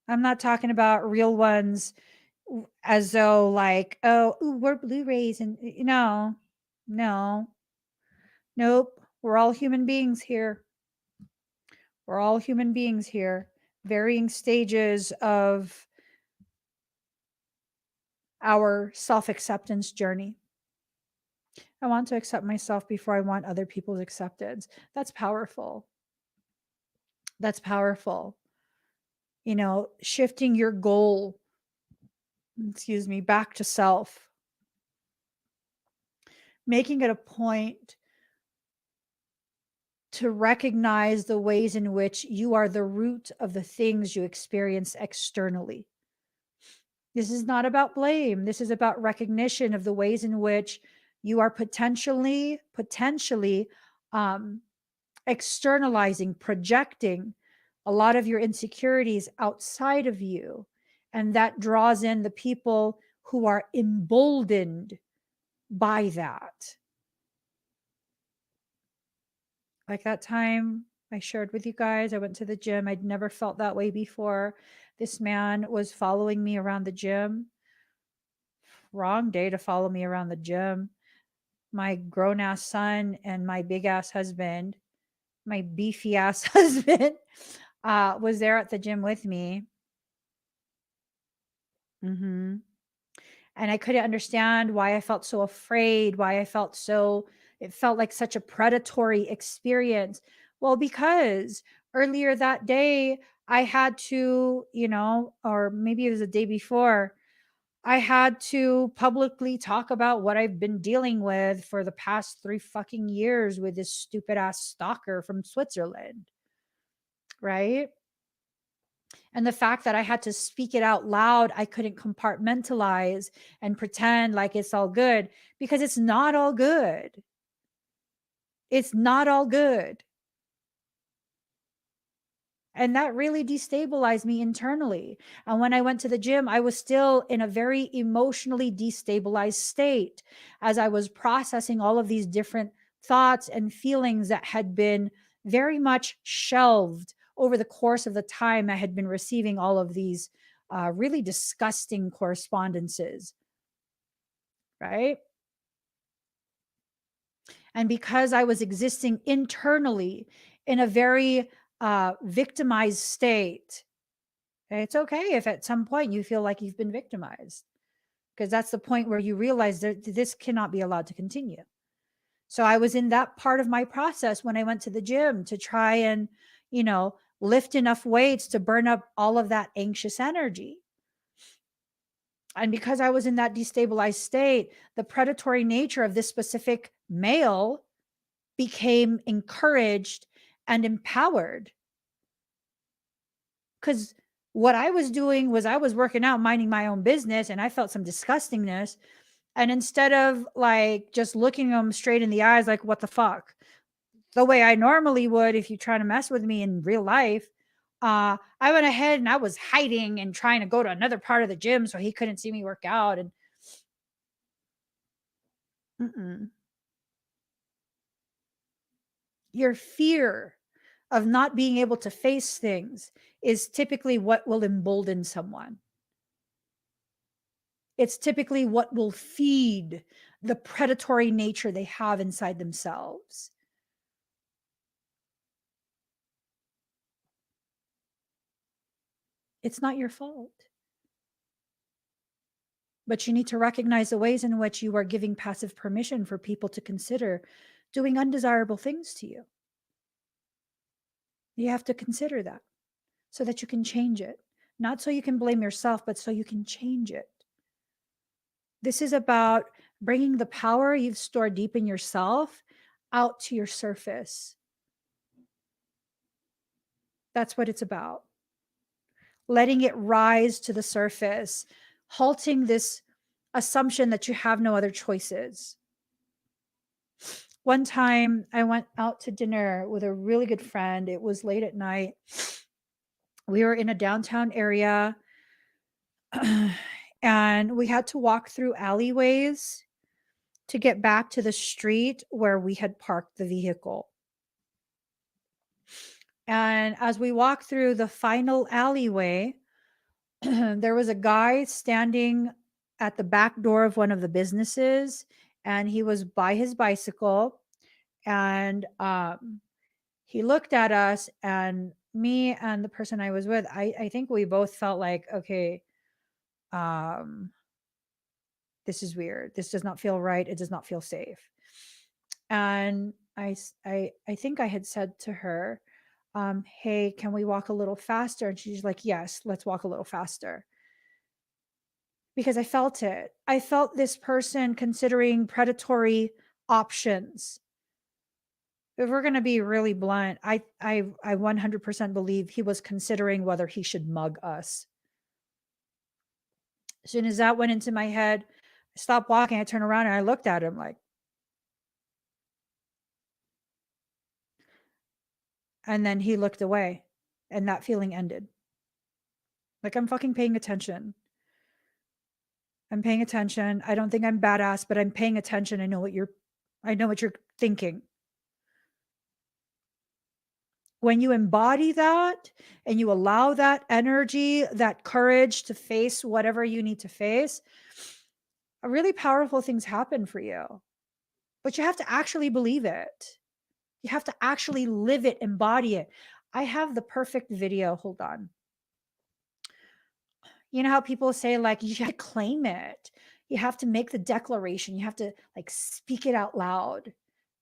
I'm not talking about real ones as though like, oh, ooh, we're Blu-rays and no, no, nope. We're all human beings here. We're all human beings here, varying stages of our self-acceptance journey. I want to accept myself before I want other people's acceptance. That's powerful. That's powerful. You know, shifting your goal, back to self, making it a point to recognize the ways in which you are the root of the things you experience externally. This is not about blame. This is about recognition of the ways in which you are potentially externalizing, projecting a lot of your insecurities outside of you. And that draws in the people who are emboldened by that. Like that time I shared with you guys, I went to the gym. I'd never felt that way before. This man was following me around the gym. Wrong day to follow me around the gym. My grown ass son and my big ass husband, my beefy ass husband, was there at the gym with me. Mm-hmm. And I couldn't understand why I felt so afraid, why I felt so, it felt like such a predatory experience. Well, because earlier that day, I had to, or maybe it was the day before, I had to publicly talk about what I've been dealing with for the past 3 fucking years with this stupid ass stalker from Switzerland. Right. And the fact that I had to speak it out loud, I couldn't compartmentalize and pretend like it's all good, because it's not all good. It's not all good. And that really destabilized me internally. And when I went to the gym, I was still in a very emotionally destabilized state as I was processing all of these different thoughts and feelings that had been very much shelved over the course of the time I had been receiving all of these really disgusting correspondences. Right. And because I was existing internally in a very victimized state, it's okay if at some point you feel like you've been victimized, because that's the point where you realize that this cannot be allowed to continue. So I was in that part of my process when I went to the gym to try and, lift enough weights to burn up all of that anxious energy. And because I was in that destabilized state, the predatory nature of this specific male became encouraged and empowered. Because what I was doing was I was working out, minding my own business, and I felt some disgustingness. And instead of like just looking them straight in the eyes, like, what the fuck? The way I normally would if you try to mess with me in real life, I went ahead and I was hiding and trying to go to another part of the gym so he couldn't see me work out. And mm-mm. Your fear of not being able to face things is typically what will embolden someone. It's typically what will feed the predatory nature they have inside themselves. It's not your fault. But you need to recognize the ways in which you are giving passive permission for people to consider doing undesirable things to you. You have to consider that so that you can change it. Not so you can blame yourself, but so you can change it. This is about bringing the power you've stored deep in yourself out to your surface. That's what it's about. Letting it rise to the surface, halting this assumption that you have no other choices. One time I went out to dinner with a really good friend. It was late at night. We were in a downtown area and we had to walk through alleyways to get back to the street where we had parked the vehicle. And as we walked through the final alleyway, there was a guy standing at the back door of one of the businesses, and he was by his bicycle. And he looked at us, and me and the person I was with, I think we both felt like, okay, um, this is weird. This does not feel right. It does not feel safe. And I think I had said to her, hey, can we walk a little faster? And she's like, yes, let's walk a little faster. Because I felt it. I felt this person considering predatory options. If we're going to be really blunt, I 100% believe he was considering whether he should mug us. As soon as that went into my head, I stopped walking. I turned around and I looked at him like, and then he looked away, and that feeling ended. Like, I'm fucking paying attention. I'm paying attention. I don't think I'm badass, but I'm paying attention. I know what you're thinking. When you embody that and you allow that energy, that courage to face whatever you need to face, really powerful things happen for you. But you have to actually believe it. You have to actually live it, embody it. I have the perfect video. Hold on. You know how people say, like, you have to claim it. You have to make the declaration. You have to, like, speak it out loud.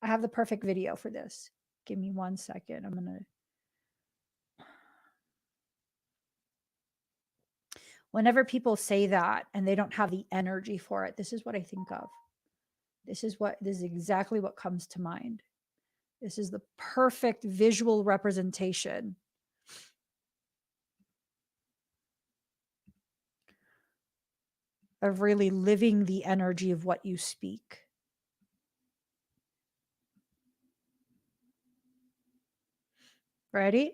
I have the perfect video for this. Give me 1 second. I'm going to. Whenever people say that and they don't have the energy for it, this is what I think of. This is exactly what comes to mind. This is the perfect visual representation of really living the energy of what you speak. Ready?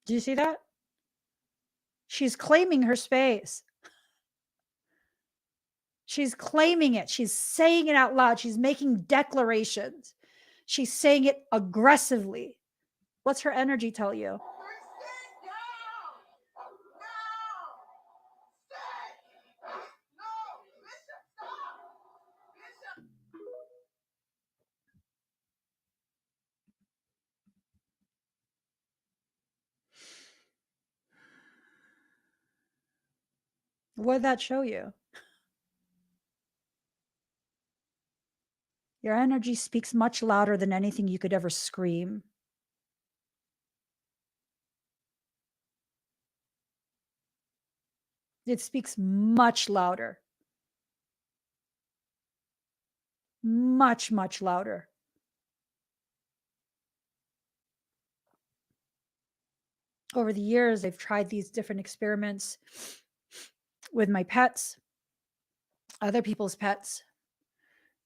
Do you see that? She's claiming her space. She's claiming it. She's saying it out loud. She's making declarations. She's saying it aggressively. What's her energy tell you? What did that show you? Your energy speaks much louder than anything you could ever scream. It speaks much louder. Much, much louder. over the years, I've tried these different experiments with my pets, other people's pets.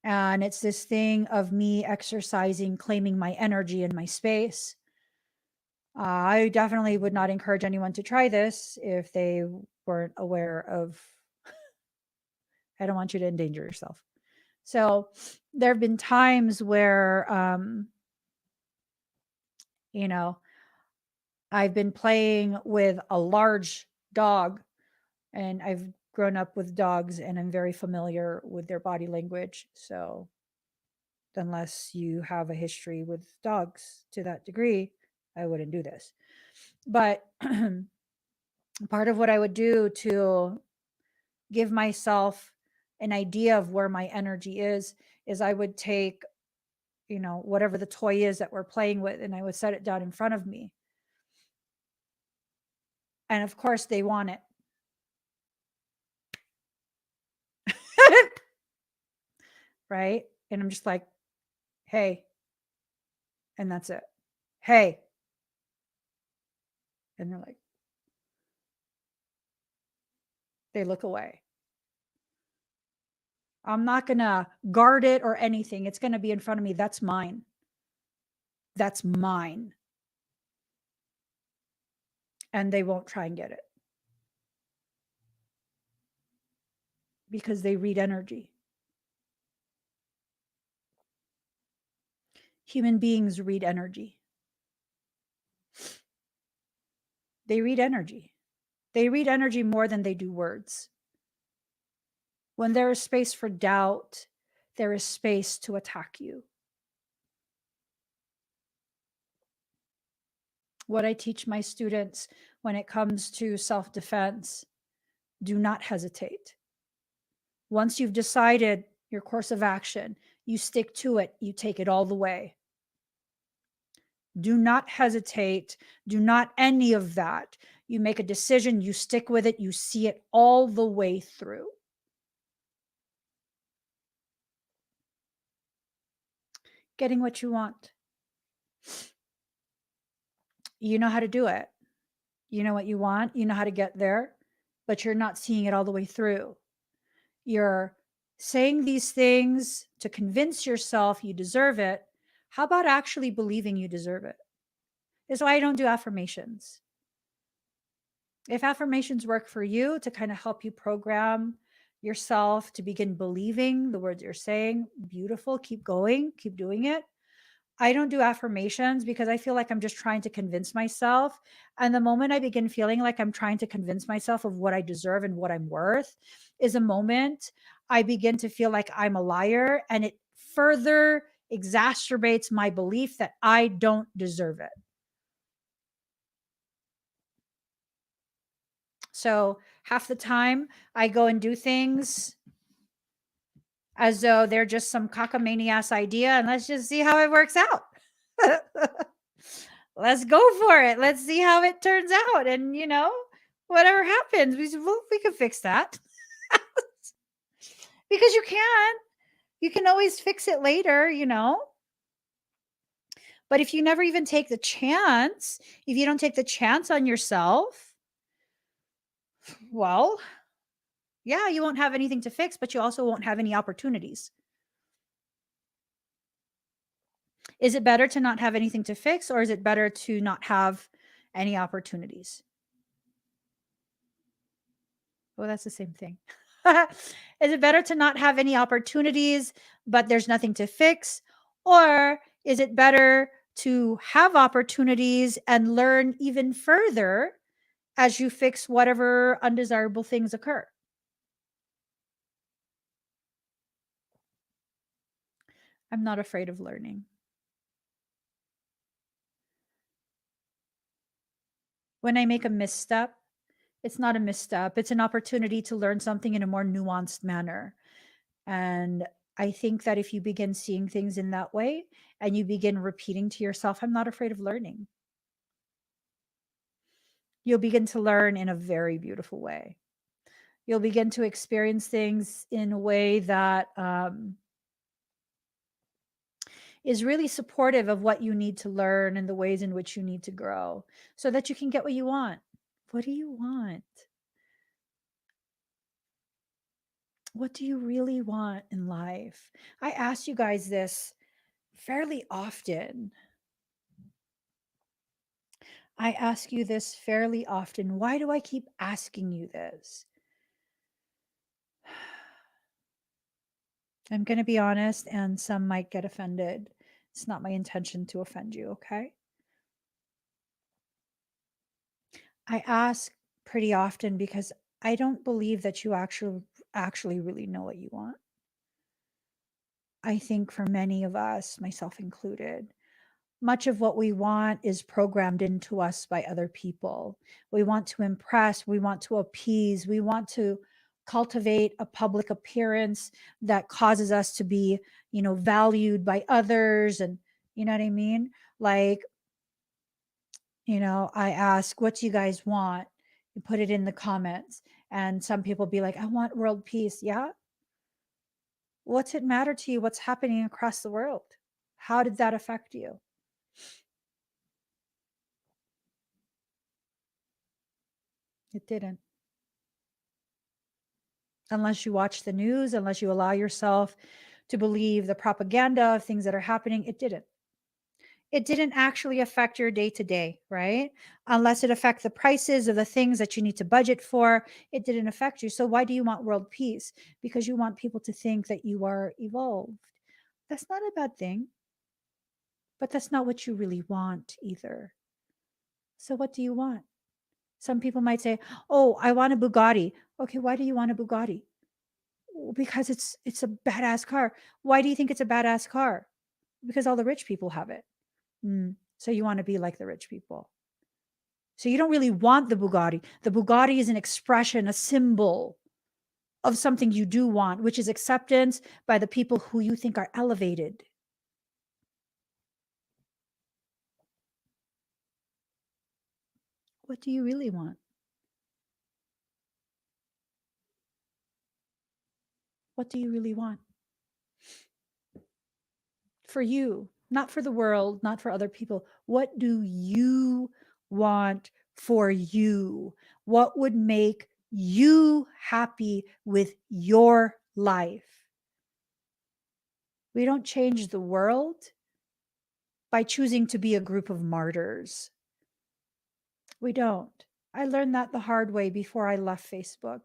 And it's this thing of me exercising, claiming my energy and my space. I definitely would not encourage anyone to try this if they weren't aware of, I don't want you to endanger yourself. So there have been times where, you know, I've been playing with a large dog, and I've grown up with dogs and I'm very familiar with their body language. So unless you have a history with dogs to that degree, I wouldn't do this. But part of what I would do to give myself an idea of where my energy is I would take, whatever the toy is that we're playing with, and I would set it down in front of me. And of course, they want it. Right? And I'm just like, hey. And that's it. Hey. And they're like, they look away. I'm not going to guard it or anything. It's going to be in front of me. That's mine. That's mine. And they won't try and get it because they read energy. Human beings read energy. They read energy. They read energy more than they do words. When there is space for doubt, there is space to attack you. What I teach my students when it comes to self-defense, do not hesitate. Once you've decided your course of action, you stick to it, you take it all the way. Do not hesitate. Do not any of that. You make a decision, you stick with it, you see it all the way through. Getting what you want. You know how to do it. You know what you want. You know how to get there, but you're not seeing it all the way through. You're saying these things to convince yourself you deserve it. How about actually believing you deserve it? That's why I don't do affirmations. If affirmations work for you to kind of help you program yourself to begin believing the words you're saying, beautiful, keep going, keep doing it. I don't do affirmations because I feel like I'm just trying to convince myself. And the moment I begin feeling like I'm trying to convince myself of what I deserve and what I'm worth is a moment I begin to feel like I'm a liar, and it further exacerbates my belief that I don't deserve it. So half the time I go and do things as though they're just some cockamamie idea, and let's just see how it works out. Let's go for it. Let's see how it turns out. And, whatever happens, we can fix that. Because you can always fix it later, But if you never even take the chance, if you don't take the chance on yourself, well, yeah, you won't have anything to fix, but you also won't have any opportunities. Is it better to not have anything to fix, or is it better to not have any opportunities? Well, that's the same thing. Is it better to not have any opportunities, but there's nothing to fix? Or is it better to have opportunities and learn even further as you fix whatever undesirable things occur? I'm not afraid of learning. When I make a misstep, it's not a misstep. It's an opportunity to learn something in a more nuanced manner. And I think that if you begin seeing things in that way and you begin repeating to yourself, I'm not afraid of learning, you'll begin to learn in a very beautiful way. You'll begin to experience things in a way that is really supportive of what you need to learn and the ways in which you need to grow so that you can get what you want. What do you want? What do you really want in life? I ask you guys this fairly often. I ask you this fairly often. Why do I keep asking you this? I'm going to be honest, and some might get offended. It's not my intention to offend you, okay? I ask pretty often because I don't believe that you actually really know what you want. I think for many of us, myself included, much of what we want is programmed into us by other people. We want to impress, we want to appease, we want to cultivate a public appearance that causes us to be, valued by others. And you know what I mean? Like, I ask, what do you guys want? You put it in the comments. And some people be like, I want world peace. Yeah. What's it matter to you? What's happening across the world? How did that affect you? It didn't. Unless you watch the news, unless you allow yourself to believe the propaganda of things that are happening, it didn't. It didn't actually affect your day to day, right? Unless it affect the prices of the things that you need to budget for, it didn't affect you. So why do you want world peace? Because you want people to think that you are evolved. That's not a bad thing, but that's not what you really want either. So what do you want? Some people might say, "Oh, I want a Bugatti." Okay, why do you want a Bugatti? Because it's a badass car. Why do you think it's a badass car? Because all the rich people have it. So you want to be like the rich people. So you don't really want the Bugatti. The Bugatti is an expression, a symbol of something you do want, which is acceptance by the people who you think are elevated. What do you really want? What do you really want? For you, not for the world, not for other people. What do you want for you? What would make you happy with your life? We don't change the world by choosing to be a group of martyrs. We don't. I learned that the hard way before I left Facebook.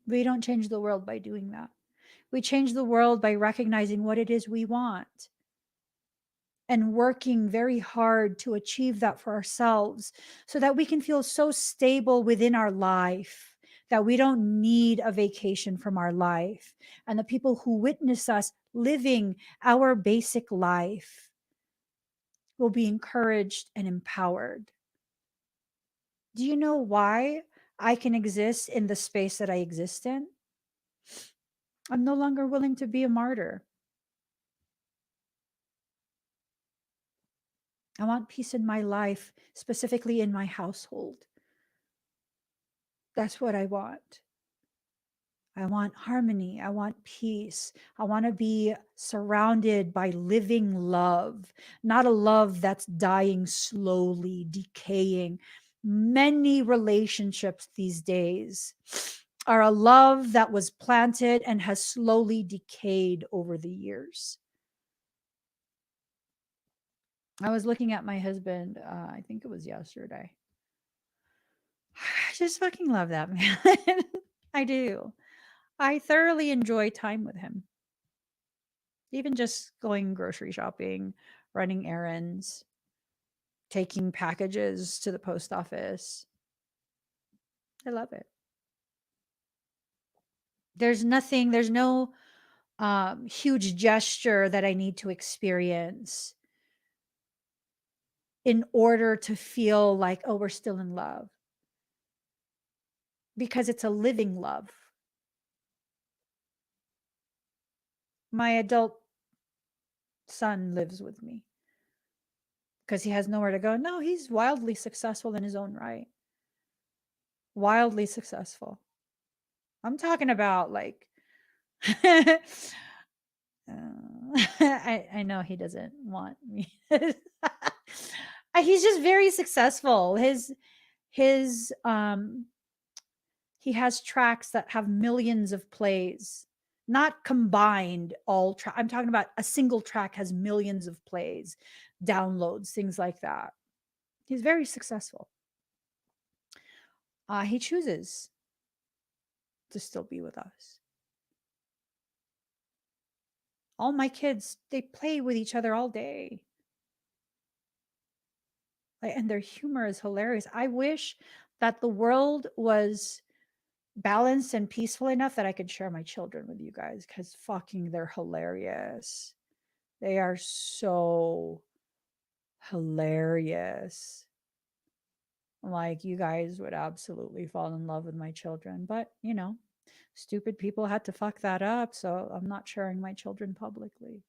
We don't change the world by doing that. We change the world by recognizing what it is we want and working very hard to achieve that for ourselves so that we can feel so stable within our life that we don't need a vacation from our life. And the people who witness us living our basic life will be encouraged and empowered. Do you know why I can exist in the space that I exist in? I'm no longer willing to be a martyr. I want peace in my life, specifically in my household. That's what I want. I want harmony. I want peace. I want to be surrounded by living love, not a love that's dying slowly, decaying. Many relationships these days are a love that was planted and has slowly decayed over the years. I was looking at my husband, I think it was yesterday. I just fucking love that man. I do. I thoroughly enjoy time with him. Even just going grocery shopping, running errands, taking packages to the post office. I love it. There's no huge gesture that I need to experience in order to feel like, oh, we're still in love. Because it's a living love. My adult son lives with me because he has nowhere to go. No, he's wildly successful in his own right. Wildly successful. I'm talking about like I know he doesn't want me. He's just very successful. His he has tracks that have millions of plays, not combined all track. I'm talking about a single track has millions of plays, downloads, things like that. He's very successful. He chooses to still be with us. All my kids, they play with each other all day. And their humor is hilarious. I wish that the world was balanced and peaceful enough that I could share my children with you guys, because fucking they're hilarious. They are so hilarious. Like, you guys would absolutely fall in love with my children. But, stupid people had to fuck that up. So I'm not sharing my children publicly.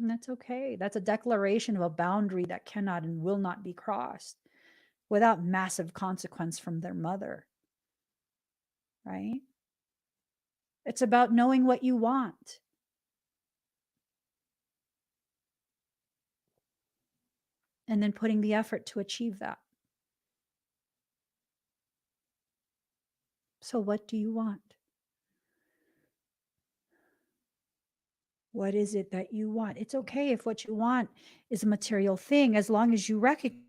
And that's okay. That's a declaration of a boundary that cannot and will not be crossed without massive consequence from their mother. Right? It's about knowing what you want. And then putting the effort to achieve that. So, what do you want? What is it that you want? It's okay if what you want is a material thing, as long as you recognize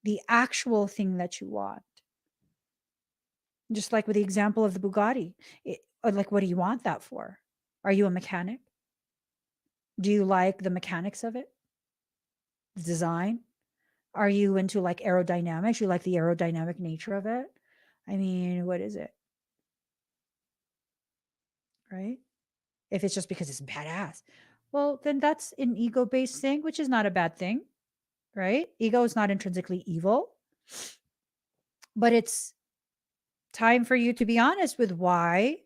the actual thing that you want. Just like with the example of the Bugatti, like, what do you want that for? Are you a mechanic? Do you like the mechanics of it? The design? Are you into like aerodynamics? You like the aerodynamic nature of it? I mean, what is it? Right? If it's just because it's badass, well, then that's an ego based thing, which is not a bad thing, right? Ego is not intrinsically evil, but it's time for you to be honest with why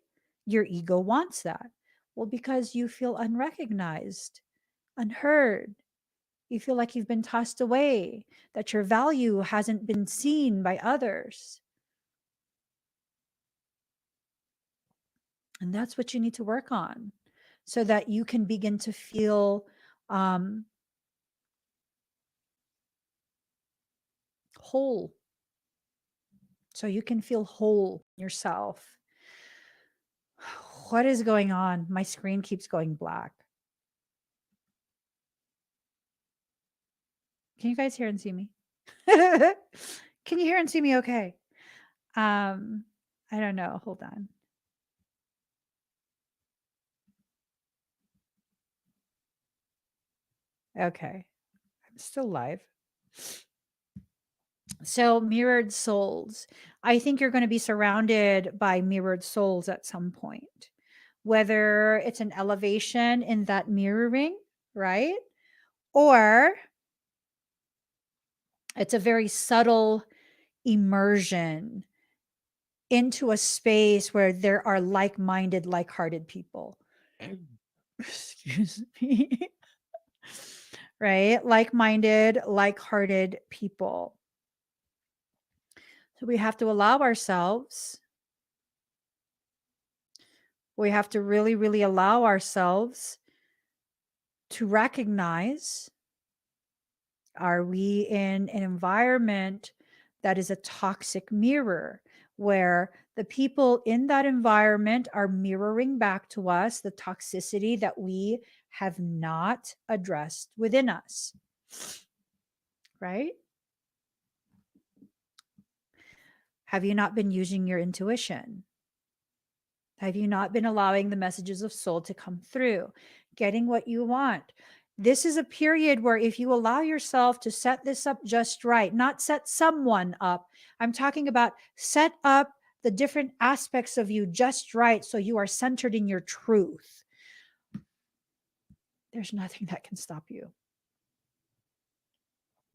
your ego wants that. Well, because you feel unrecognized, unheard. You feel like you've been tossed away, that your value hasn't been seen by others. And that's what you need to work on so that you can begin to feel whole. So you can feel whole yourself. What is going on? My screen keeps going black. Can you guys hear and see me? Can you hear and see me okay? I don't know. Hold on. Okay. I'm still live. So, mirrored souls. I think you're going to be surrounded by mirrored souls at some point, whether it's an elevation in that mirroring, right? Or it's a very subtle immersion into a space where there are like-minded, like-hearted people. Excuse me. Right? Like-minded, like-hearted people. So we have to allow ourselves, we have to really, really allow ourselves to recognize, are we in an environment that is a toxic mirror, where the people in that environment are mirroring back to us the toxicity that we have not addressed within us, right? Have you not been using your intuition? Have you not been allowing the messages of soul to come through, getting what you want? This is a period where if you allow yourself to set this up just right, not set someone up, I'm talking about set up the different aspects of you just right so you are centered in your truth. There's nothing that can stop you.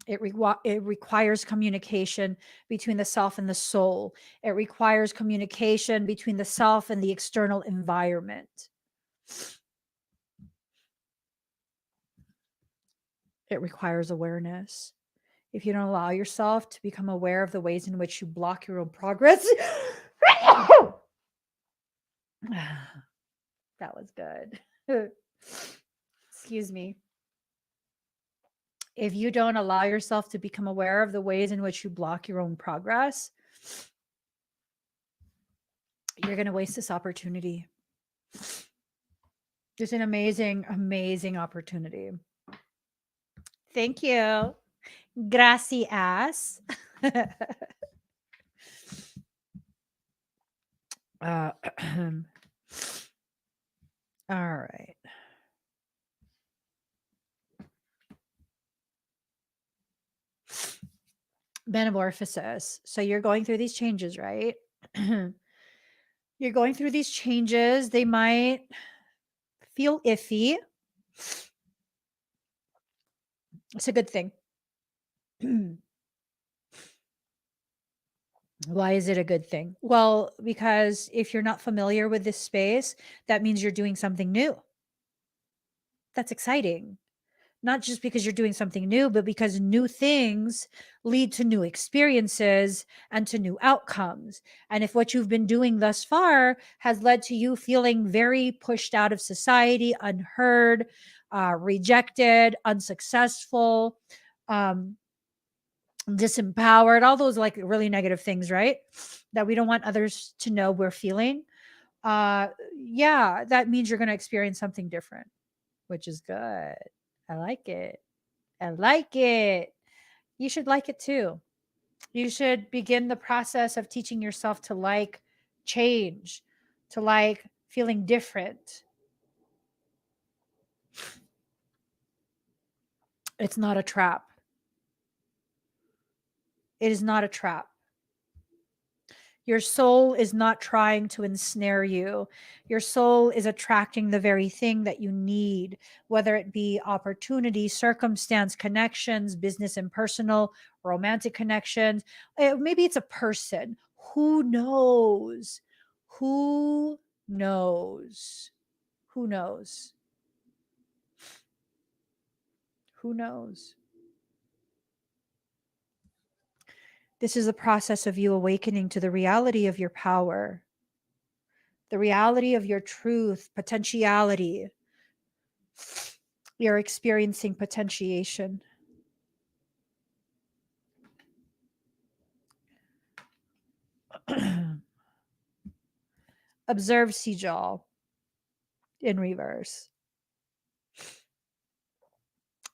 It requires communication between the self and the soul. It requires communication between the self and the external environment. It requires awareness. if you don't allow yourself to become aware of the ways in which you block your own progress. That was good. Excuse me. If you don't allow yourself to become aware of the ways in which you block your own progress, you're going to waste this opportunity. It's an amazing, amazing opportunity. Thank you. Gracias. All right. Metamorphosis. So you're going through these changes, right? You're going through these changes. They might feel iffy. It's a good thing. Why is it a good thing? Well, because if you're not familiar with this space, that means you're doing something new. That's exciting. Not just because you're doing something new, but because new things lead to new experiences and to new outcomes. And if what you've been doing thus far has led to you feeling very pushed out of society, unheard, rejected, unsuccessful, disempowered, all those like really negative things, right? That we don't want others to know we're feeling. Yeah, that means you're going to experience something different, which is good. I like it. I like it. You should like it too. You should begin the process of teaching yourself to like change, to like feeling different. It's not a trap. It is not a trap. Your soul is not trying to ensnare you. Your soul is attracting the very thing that you need, whether it be opportunity, circumstance, connections, business and personal, romantic connections. Maybe it's a person. Who knows? Who knows? Who knows? Who knows? This is a process of you awakening to the reality of your power, the reality of your truth, potentiality. You're experiencing potentiation. Observe Sijal in reverse.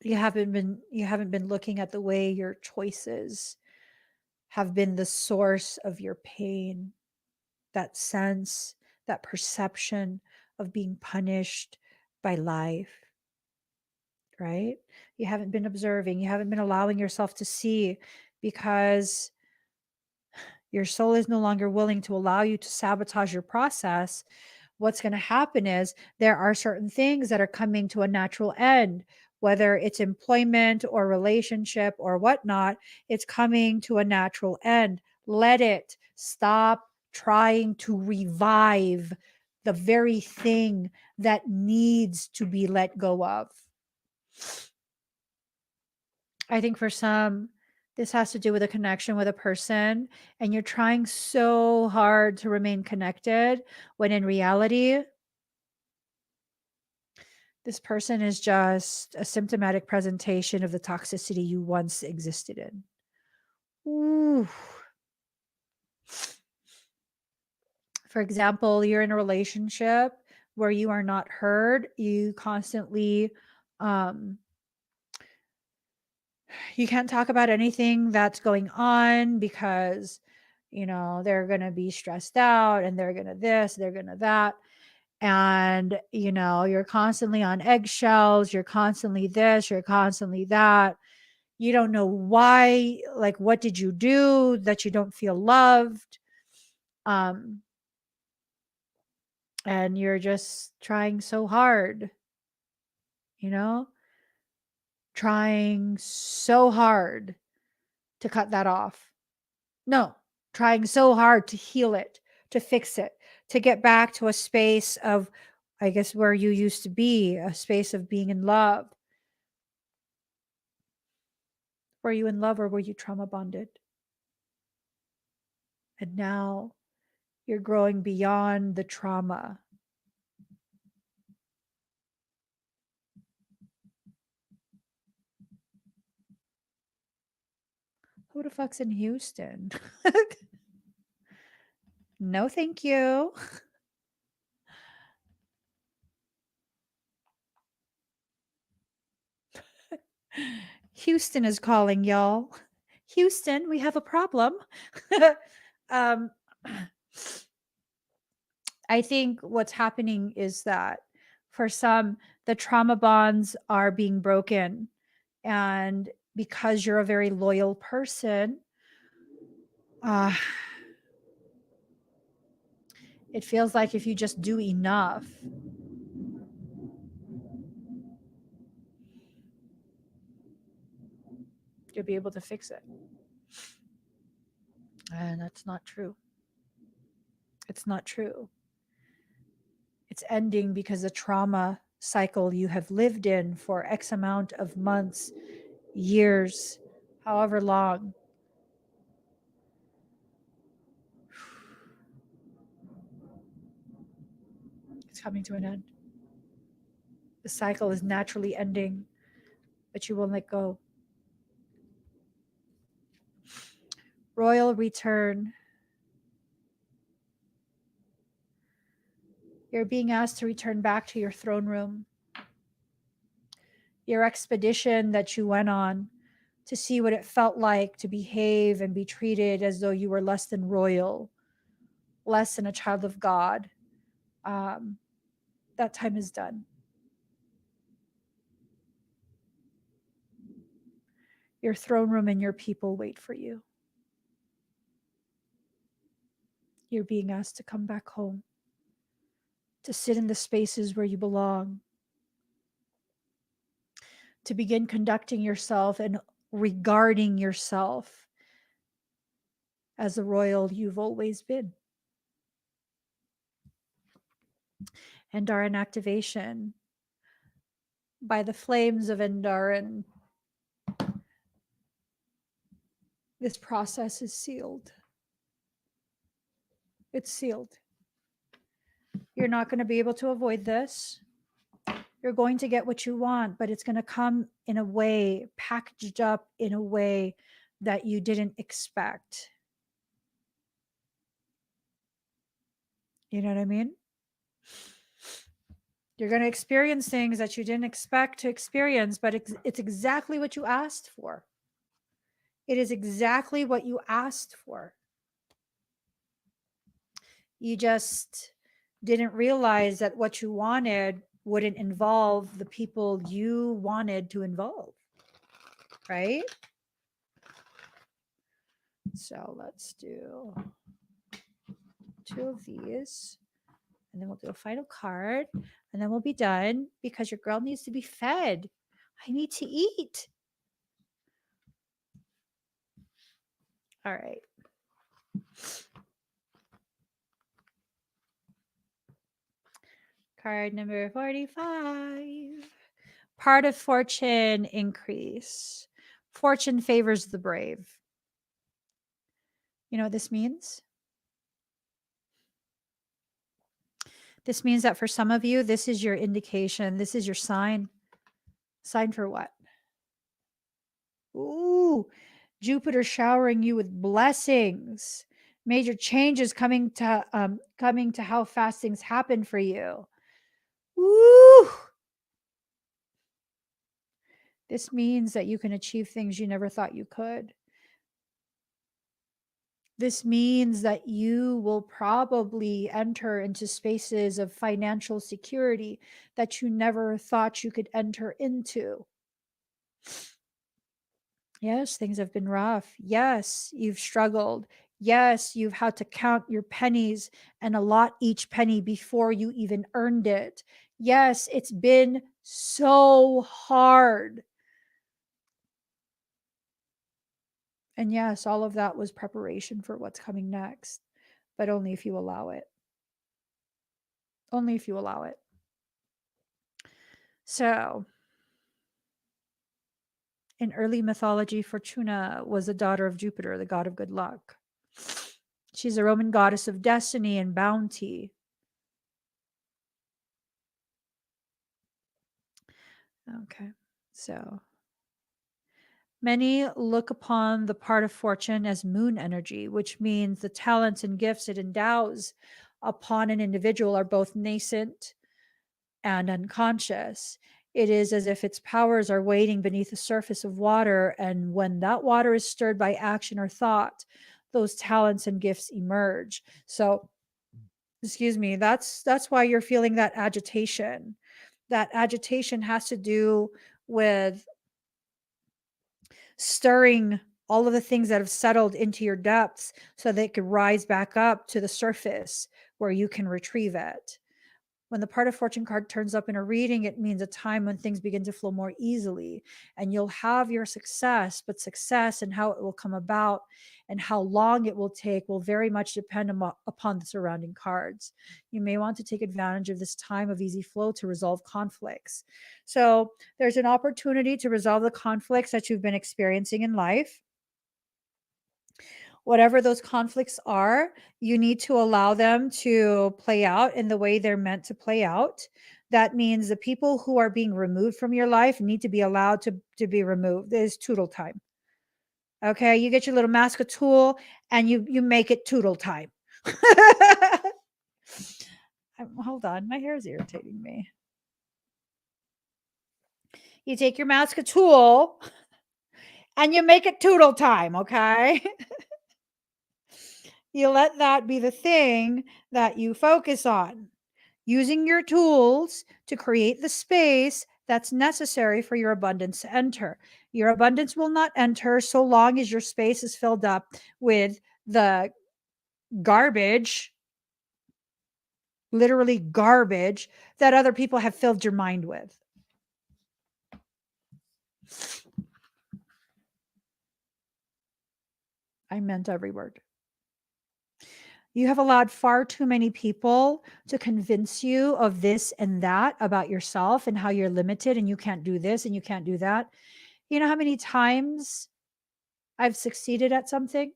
You haven't been looking at the way your choices have been the source of your pain, that sense, that perception of being punished by life, right? You haven't been observing, you haven't been allowing yourself to see, because your soul is no longer willing to allow you to sabotage your process. What's going to happen is there are certain things that are coming to a natural end, whether it's employment or relationship or whatnot. It's coming to a natural end. Let it. Stop trying to revive the very thing that needs to be let go of. I think for some, this has to do with a connection with a person, and you're trying so hard to remain connected when in reality, this person is just a symptomatic presentation of the toxicity you once existed in. Ooh. For example, you're in a relationship where you are not heard. You constantly, you can't talk about anything that's going on because, they're going to be stressed out and they're going to this, they're going to that. And, you're constantly on eggshells. You're constantly this, you're constantly that. You don't know why, like, what did you do that you don't feel loved? And you're just trying so hard, trying so hard to cut that off. No, trying so hard to heal it, to fix it, to get back to a space of, I guess, where you used to be, a space of being in love. Were you in love or were you trauma bonded? And now you're growing beyond the trauma. Who the fuck's in Houston? No, thank you. Houston is calling, y'all. Houston, we have a problem. um, I think what's happening is that for some, the trauma bonds are being broken. And because you're a very loyal person, it feels like if you just do enough, you'll be able to fix it. And that's not true. It's not true. It's ending because the trauma cycle you have lived in for X amount of months, years, however long. It's coming to an end. The cycle is naturally ending, but you won't let go. Royal return. You're being asked to return back to your throne room. Your expedition that you went on to see what it felt like to behave and be treated as though you were less than royal, less than a child of God. That time is done. Your throne room and your people wait for you. You're being asked to come back home, to sit in the spaces where you belong, to begin conducting yourself and regarding yourself as the royal you've always been. Endarin activation. By the flames of Endarin, this process is sealed. It's sealed. You're not going to be able to avoid this. You're going to get what you want, but it's going to come in a way, packaged up in a way that you didn't expect. You know what I mean? You're going to experience things that you didn't expect to experience, but it's exactly what you asked for. It is exactly what you asked for. You just didn't realize that what you wanted wouldn't involve the people you wanted to involve. Right? So let's do 2 of these. And then we'll do a final card. And then we'll be done because your girl needs to be fed. I need to eat. All right. Card number 45. Part of fortune increase. Fortune favors the brave. You know what this means? This means that for some of you, this is your indication. This is your sign. Sign for what? Ooh, Jupiter showering you with blessings. Major changes coming to how fast things happen for you. Woo! This means that you can achieve things you never thought you could. This means that you will probably enter into spaces of financial security that you never thought you could enter into. Yes, things have been rough. Yes, you've struggled. Yes, you've had to count your pennies and allot each penny before you even earned it. Yes, it's been so hard. And yes, all of that was preparation for what's coming next, but only if you allow it. Only if you allow it. So, In early mythology, Fortuna was the daughter of Jupiter, the god of good luck. She's a Roman goddess of destiny and bounty. Okay, so many look upon the part of fortune as moon energy, which means the talents and gifts it endows upon an individual are both nascent and unconscious. It is as if its powers are waiting beneath the surface of water, and when that water is stirred by action or thought, those talents and gifts emerge. So, excuse me, that's why you're feeling that agitation. That agitation has to do with stirring all of the things that have settled into your depths so they could rise back up to the surface where you can retrieve it. When the part of fortune card turns up in a reading, it means a time when things begin to flow more easily and you'll have your success, but success and how it will come about and how long it will take will very much depend upon the surrounding cards. You may want to take advantage of this time of easy flow to resolve conflicts. So there's an opportunity to resolve the conflicts that you've been experiencing in life. Whatever those conflicts are, you need to allow them to play out in the way they're meant to play out. That means the people who are being removed from your life need to be allowed to be removed. It's toodle time. Okay, you get your little mask of tool and you make it toodle time. Hold on, my hair is irritating me. You take your mask of tool and you make it toodle time, okay? You let that be the thing that you focus on, using your tools to create the space that's necessary for your abundance to enter. Your abundance will not enter so long as your space is filled up with the garbage, literally garbage, that other people have filled your mind with. I meant every word. You have allowed far too many people to convince you of this and that about yourself and how you're limited and you can't do this and you can't do that. You know how many times I've succeeded at something?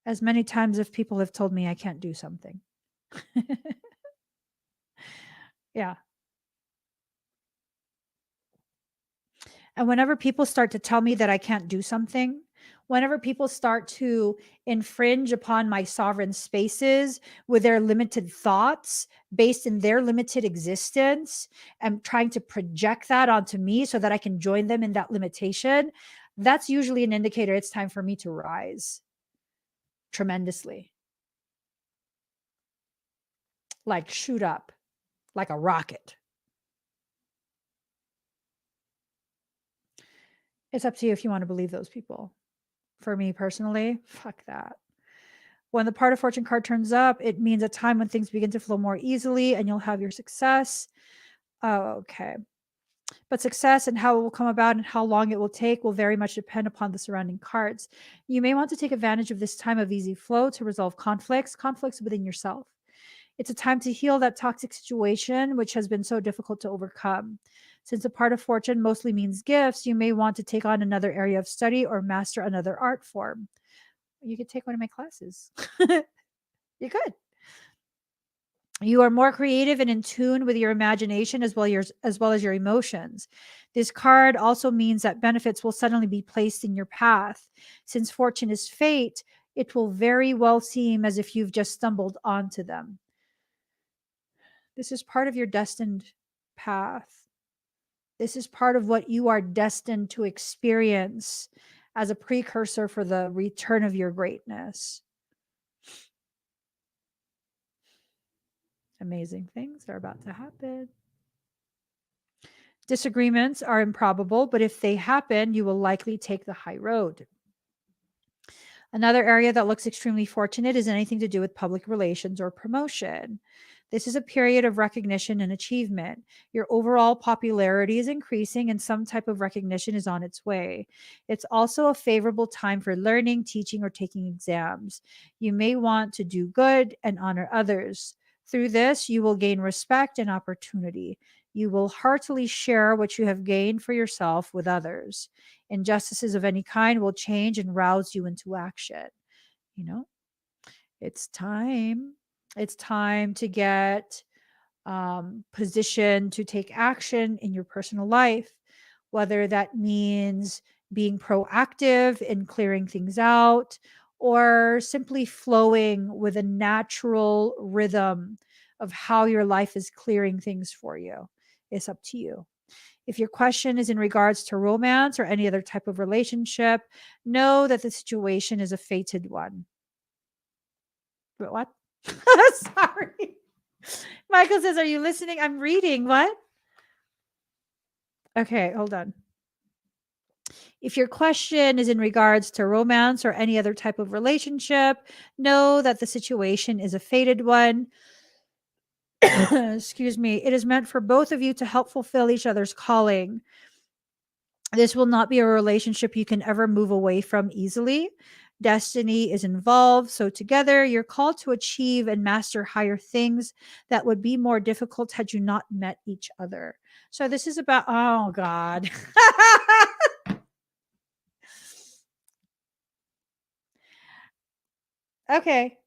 As many times as people have told me I can't do something. Yeah. And whenever people start to tell me that I can't do something, whenever people start to infringe upon my sovereign spaces with their limited thoughts based in their limited existence and trying to project that onto me so that I can join them in that limitation, that's usually an indicator it's time for me to rise tremendously. Like shoot up like a rocket. It's up to you if you want to believe those people. For me personally, fuck that. When the part of fortune card turns up, it means a time when things begin to flow more easily and you'll have your success. Oh, okay. But success and how it will come about and how long it will take will very much depend upon the surrounding cards. You may want to take advantage of this time of easy flow to resolve conflicts within yourself. It's a time to heal that toxic situation, which has been so difficult to overcome. Since a part of fortune mostly means gifts, you may want to take on another area of study or master another art form. You could take one of my classes. You could. You are more creative and in tune with your imagination as well as your emotions. This card also means that benefits will suddenly be placed in your path. Since fortune is fate, it will very well seem as if you've just stumbled onto them. This is part of your destined path. This is part of what you are destined to experience as a precursor for the return of your greatness. Amazing things are about to happen. Disagreements are improbable, but if they happen, you will likely take the high road. Another area that looks extremely fortunate is anything to do with public relations or promotion. This is a period of recognition and achievement. Your overall popularity is increasing and some type of recognition is on its way. It's also a favorable time for learning, teaching, or taking exams. You may want to do good and honor others. Through this, you will gain respect and opportunity. You will heartily share what you have gained for yourself with others. Injustices of any kind will change and rouse you into action. You know, it's time. It's time to get position to take action in your personal life, whether that means being proactive in clearing things out or simply flowing with a natural rhythm of how your life is clearing things for you. It's up to you. If your question is in regards to romance or any other type of relationship, know that the situation is a fated one. But what? Sorry. Michael says, "Are you listening? I'm reading." What? Okay, hold on. If your question is in regards to romance or any other type of relationship, know that the situation is a fated one. Excuse me. It is meant for both of you to help fulfill each other's calling. This will not be a relationship you can ever move away from easily. Destiny is involved. So, together, you're called to achieve and master higher things that would be more difficult had you not met each other. So, this is about, oh, God. Okay.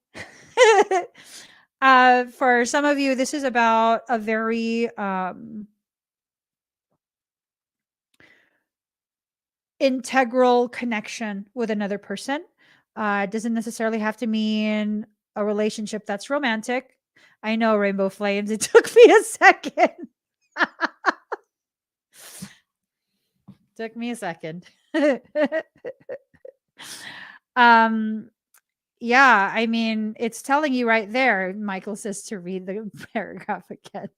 For some of you, this is about a very integral connection with another person. It doesn't necessarily have to mean a relationship that's romantic. I know, Rainbow Flames. It took me a second. Took me a second. um, yeah, I mean, it's telling you right there. Michael says to read the paragraph again.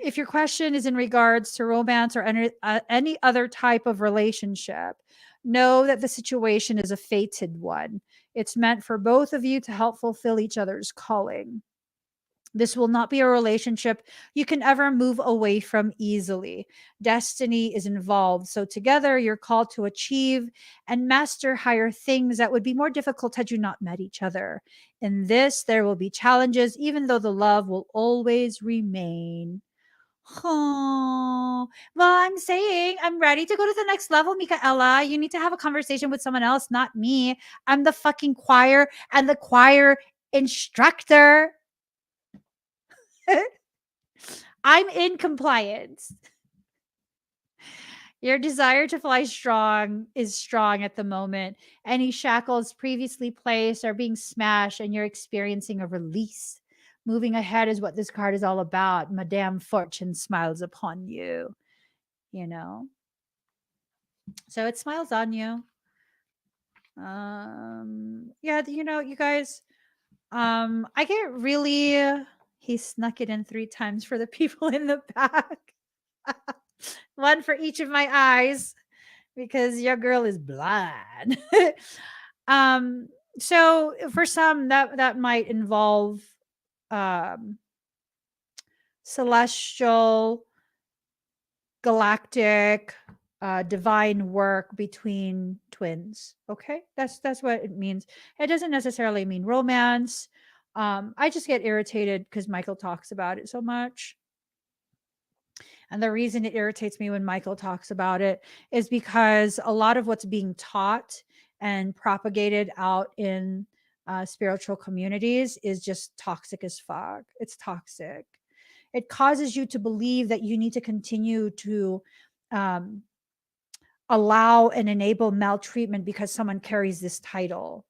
If your question is in regards to romance or any other type of relationship, know that the situation is a fated one. It's meant for both of you to help fulfill each other's calling. This will not be a relationship you can ever move away from easily. Destiny is involved. So, together, you're called to achieve and master higher things that would be more difficult had you not met each other. In this, there will be challenges, even though the love will always remain. Oh, well, I'm saying I'm ready to go to the next level, Michaela. You need to have a conversation with someone else, not me. I'm the fucking choir and the choir instructor. I'm in compliance. Your desire to fly strong is strong at the moment. Any shackles previously placed are being smashed, and you're experiencing a release. Moving ahead is what this card is all about. Madame Fortune smiles upon you, you know? So it smiles on you. Yeah, you guys, I get really, he snuck it in 3 times for the people in the back. One for each of my eyes because your girl is blind. um so for some that might involve um celestial, galactic, divine work between twins. Okay, that's what it means. It doesn't necessarily mean romance. I just get irritated because Michael talks about it so much. And the reason it irritates me when Michael talks about it is because a lot of what's being taught and propagated out in spiritual communities is just toxic as fuck. It's toxic. It causes you to believe that you need to continue to um, allow and enable maltreatment because someone carries this title.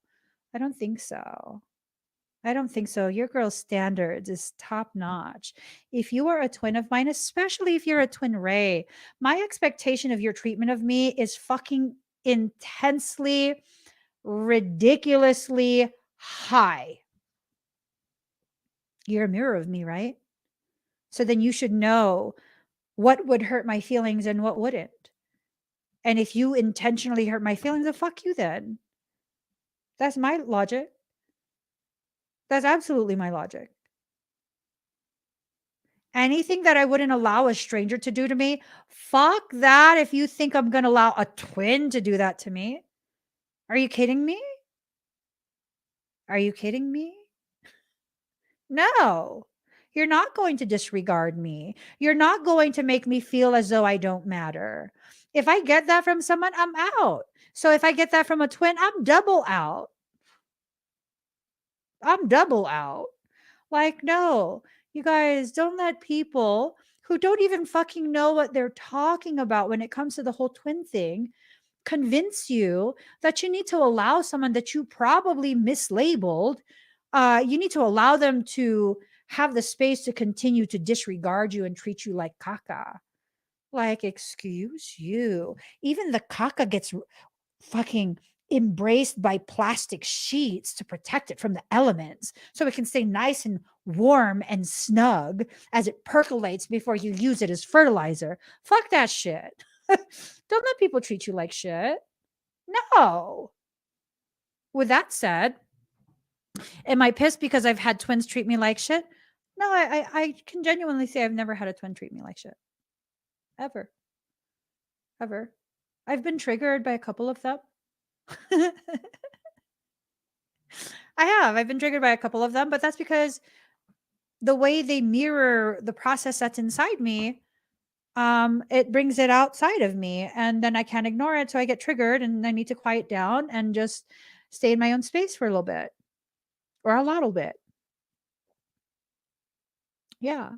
I don't think so. I don't think so. Your girl's standards is top notch. If you are a twin of mine, especially if you're a twin Ray, my expectation of your treatment of me is fucking intensely, ridiculously high. You're a mirror of me, right? So then you should know what would hurt my feelings and what wouldn't. And if you intentionally hurt my feelings, then fuck you then. That's my logic. That's absolutely my logic. Anything that I wouldn't allow a stranger to do to me, fuck that if you think I'm gonna allow a twin to do that to me. Are you kidding me? Are you kidding me? No, you're not going to disregard me. You're not going to make me feel as though I don't matter. If I get that from someone, I'm out. So if I get that from a twin, I'm double out. I'm double out. Like, no, you guys don't let people who don't even fucking know what they're talking about when it comes to the whole twin thing convince you that you need to allow someone that you probably mislabeled. You need to allow them to have the space to continue to disregard you and treat you like caca. Like, excuse you. Even the caca gets fucking embraced by plastic sheets to protect it from the elements so it can stay nice and warm and snug as it percolates before you use it as fertilizer. Fuck that shit. Don't let people treat you like shit. No. With that said, am I pissed because I've had twins treat me like shit? No, I can genuinely say I've never had a twin treat me like shit. Ever. Ever. I've been triggered by a couple of them. I have. I've been triggered by a couple of them, but that's because the way they mirror the process that's inside me, it brings it outside of me, and then I can't ignore it. So I get triggered and I need to quiet down and just stay in my own space for a little bit or a little bit. Yeah.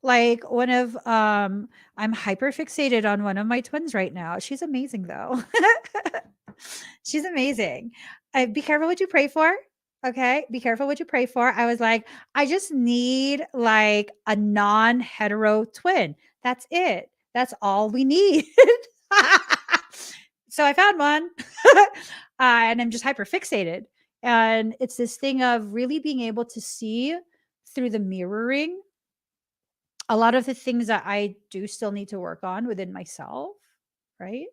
Like one of I'm hyper fixated on one of my twins right now. She's amazing though. She's amazing. Be careful what you pray for. Okay? Be careful what you pray for. I was like, I just need like a non-hetero twin. That's it. That's all we need. So I found one. And I'm just hyper fixated. And it's this thing of really being able to see through the mirroring a lot of the things that I do still need to work on within myself, right?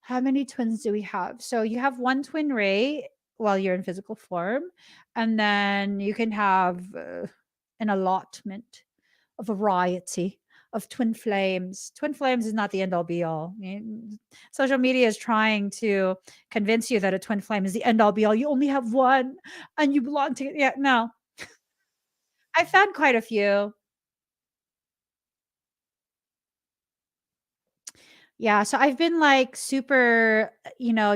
How many twins do we have? So you have one twin ray while you're in physical form, and then you can have an allotment, a variety of twin flames. Twin flames is not the end all be all. I mean, social media is trying to convince you that a twin flame is the end all be all. You only have one and you belong to, yeah, no. I found quite a few. Yeah, so I've been like super,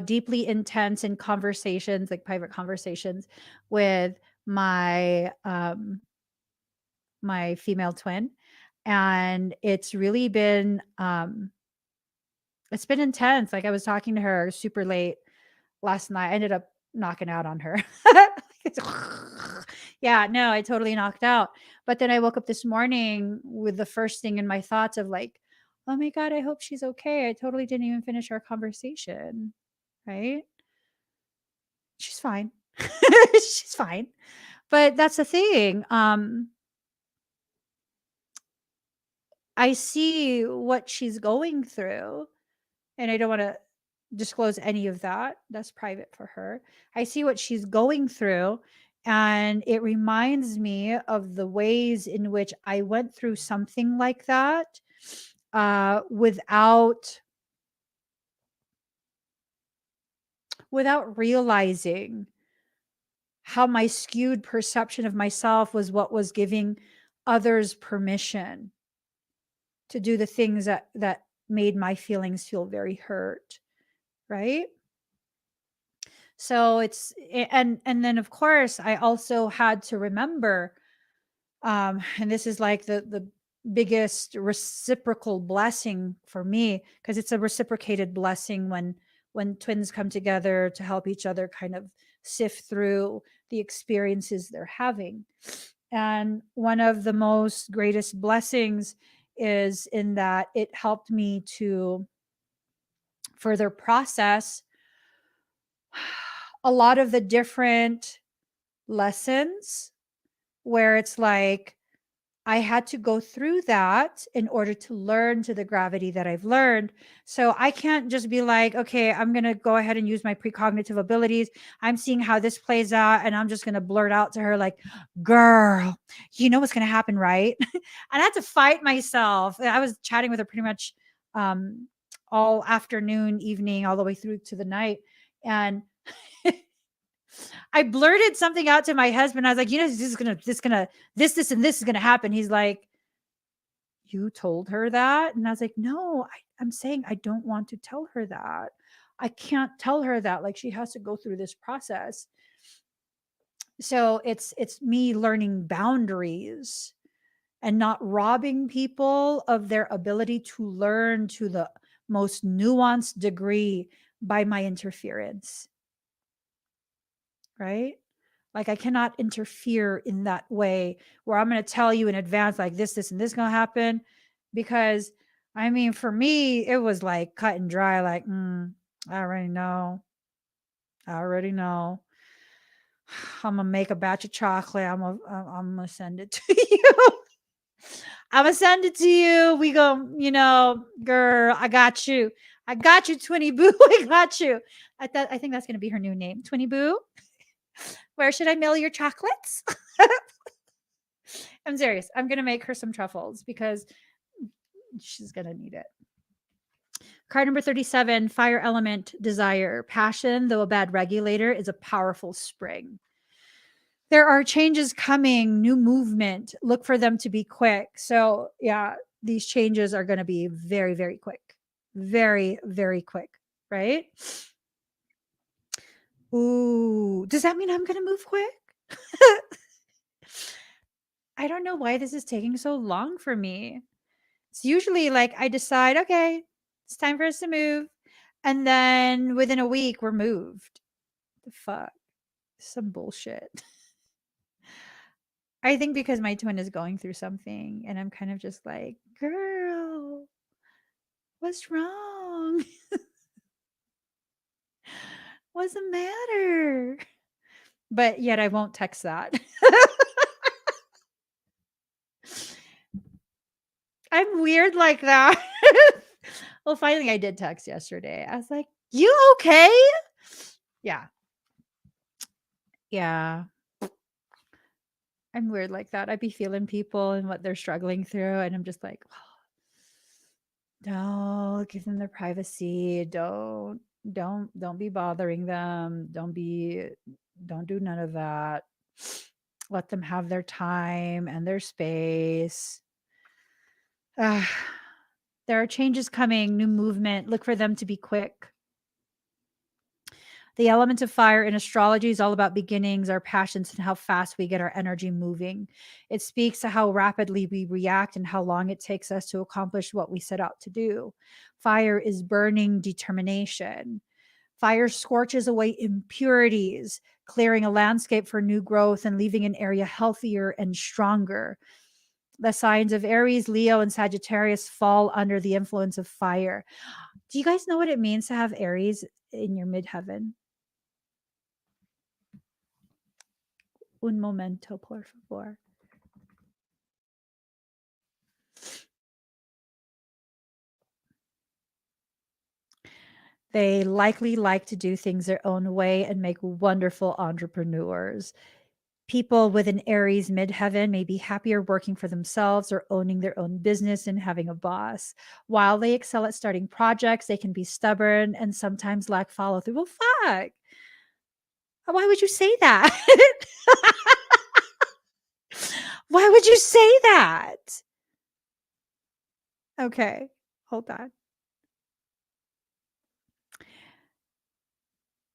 deeply intense in conversations, like private conversations with my my female twin, and it's been intense. Like I was talking to her super late last night. I ended up knocking out on her. Yeah, no, I totally knocked out. But then I woke up this morning with the first thing in my thoughts of like, oh my God, I hope she's okay. I totally didn't even finish our conversation. Right? She's fine. She's fine. But that's the thing. I see what she's going through, and I don't want to disclose any of that. That's private for her. I see what she's going through, and it reminds me of the ways in which I went through something like that without realizing how my skewed perception of myself was what was giving others permission to do the things that made my feelings feel very hurt, right? So and then of course I also had to remember, and this is like the biggest reciprocal blessing for me, because it's a reciprocated blessing when twins come together to help each other kind of sift through the experiences they're having. And one of the most greatest blessings is in that it helped me to further process a lot of the different lessons where it's like I had to go through that in order to learn to the gravity that I've learned. So I can't just be like, okay, I'm going to go ahead and use my precognitive abilities. I'm seeing how this plays out, and I'm just going to blurt out to her, like, girl, you know what's going to happen, right? And I had to fight myself. I was chatting with her pretty much all afternoon, evening, all the way through to the night. And I blurted something out to my husband. I was like, this, and this is gonna happen. He's like, you told her that? And I was like, no, I'm saying I don't want to tell her that. I can't tell her that. Like, she has to go through this process. So it's me learning boundaries and not robbing people of their ability to learn to the most nuanced degree by my interference. Right? Like, I cannot interfere in that way where I'm going to tell you in advance, like this, and this going to happen. Because I mean, for me, it was like cut and dry. Like, I already know. I'm going to make a batch of chocolate. I'm going to send it to you. I'm going to send it to you. We go, girl, I got you. I got you, Twinnie Boo. I got you. I think that's going to be her new name. Twinnie Boo. Where should I mail your chocolates? I'm serious. I'm going to make her some truffles because she's going to need it. Card number 37, fire element, desire. Passion, though a bad regulator, is a powerful spring. There are changes coming, new movement. Look for them to be quick. So, yeah, these changes are going to be very, very quick. Very, very quick, right? Ooh, does that mean I'm going to move quick? I don't know why this is taking so long for me. It's usually like I decide, okay, it's time for us to move. And then within a week, we're moved. The fuck? Some bullshit. I think because my twin is going through something and I'm kind of just like, girl, what's wrong? What's the matter? But yet I won't text that. I'm weird like that. Well, finally I did text yesterday. I was like, you okay? Yeah. Yeah. I'm weird like that. I'd be feeling people and what they're struggling through. And I'm just like, don't give them their privacy. Don't be bothering them. Don't do none of that. Let them have their time and their space. There are changes coming, new movement. Look for them to be quick. The element of fire in astrology is all about beginnings, our passions, and how fast we get our energy moving. It speaks to how rapidly we react and how long it takes us to accomplish what we set out to do. Fire is burning determination. Fire scorches away impurities, clearing a landscape for new growth and leaving an area healthier and stronger. The signs of Aries, Leo, and Sagittarius fall under the influence of fire. Do you guys know what it means to have Aries in your midheaven? Un momento, por favor. They likely like to do things their own way and make wonderful entrepreneurs. People with an Aries midheaven may be happier working for themselves or owning their own business and having a boss. While they excel at starting projects, they can be stubborn and sometimes lack follow through. Well, fuck. Why would you say that? Why would you say that? Okay, hold on.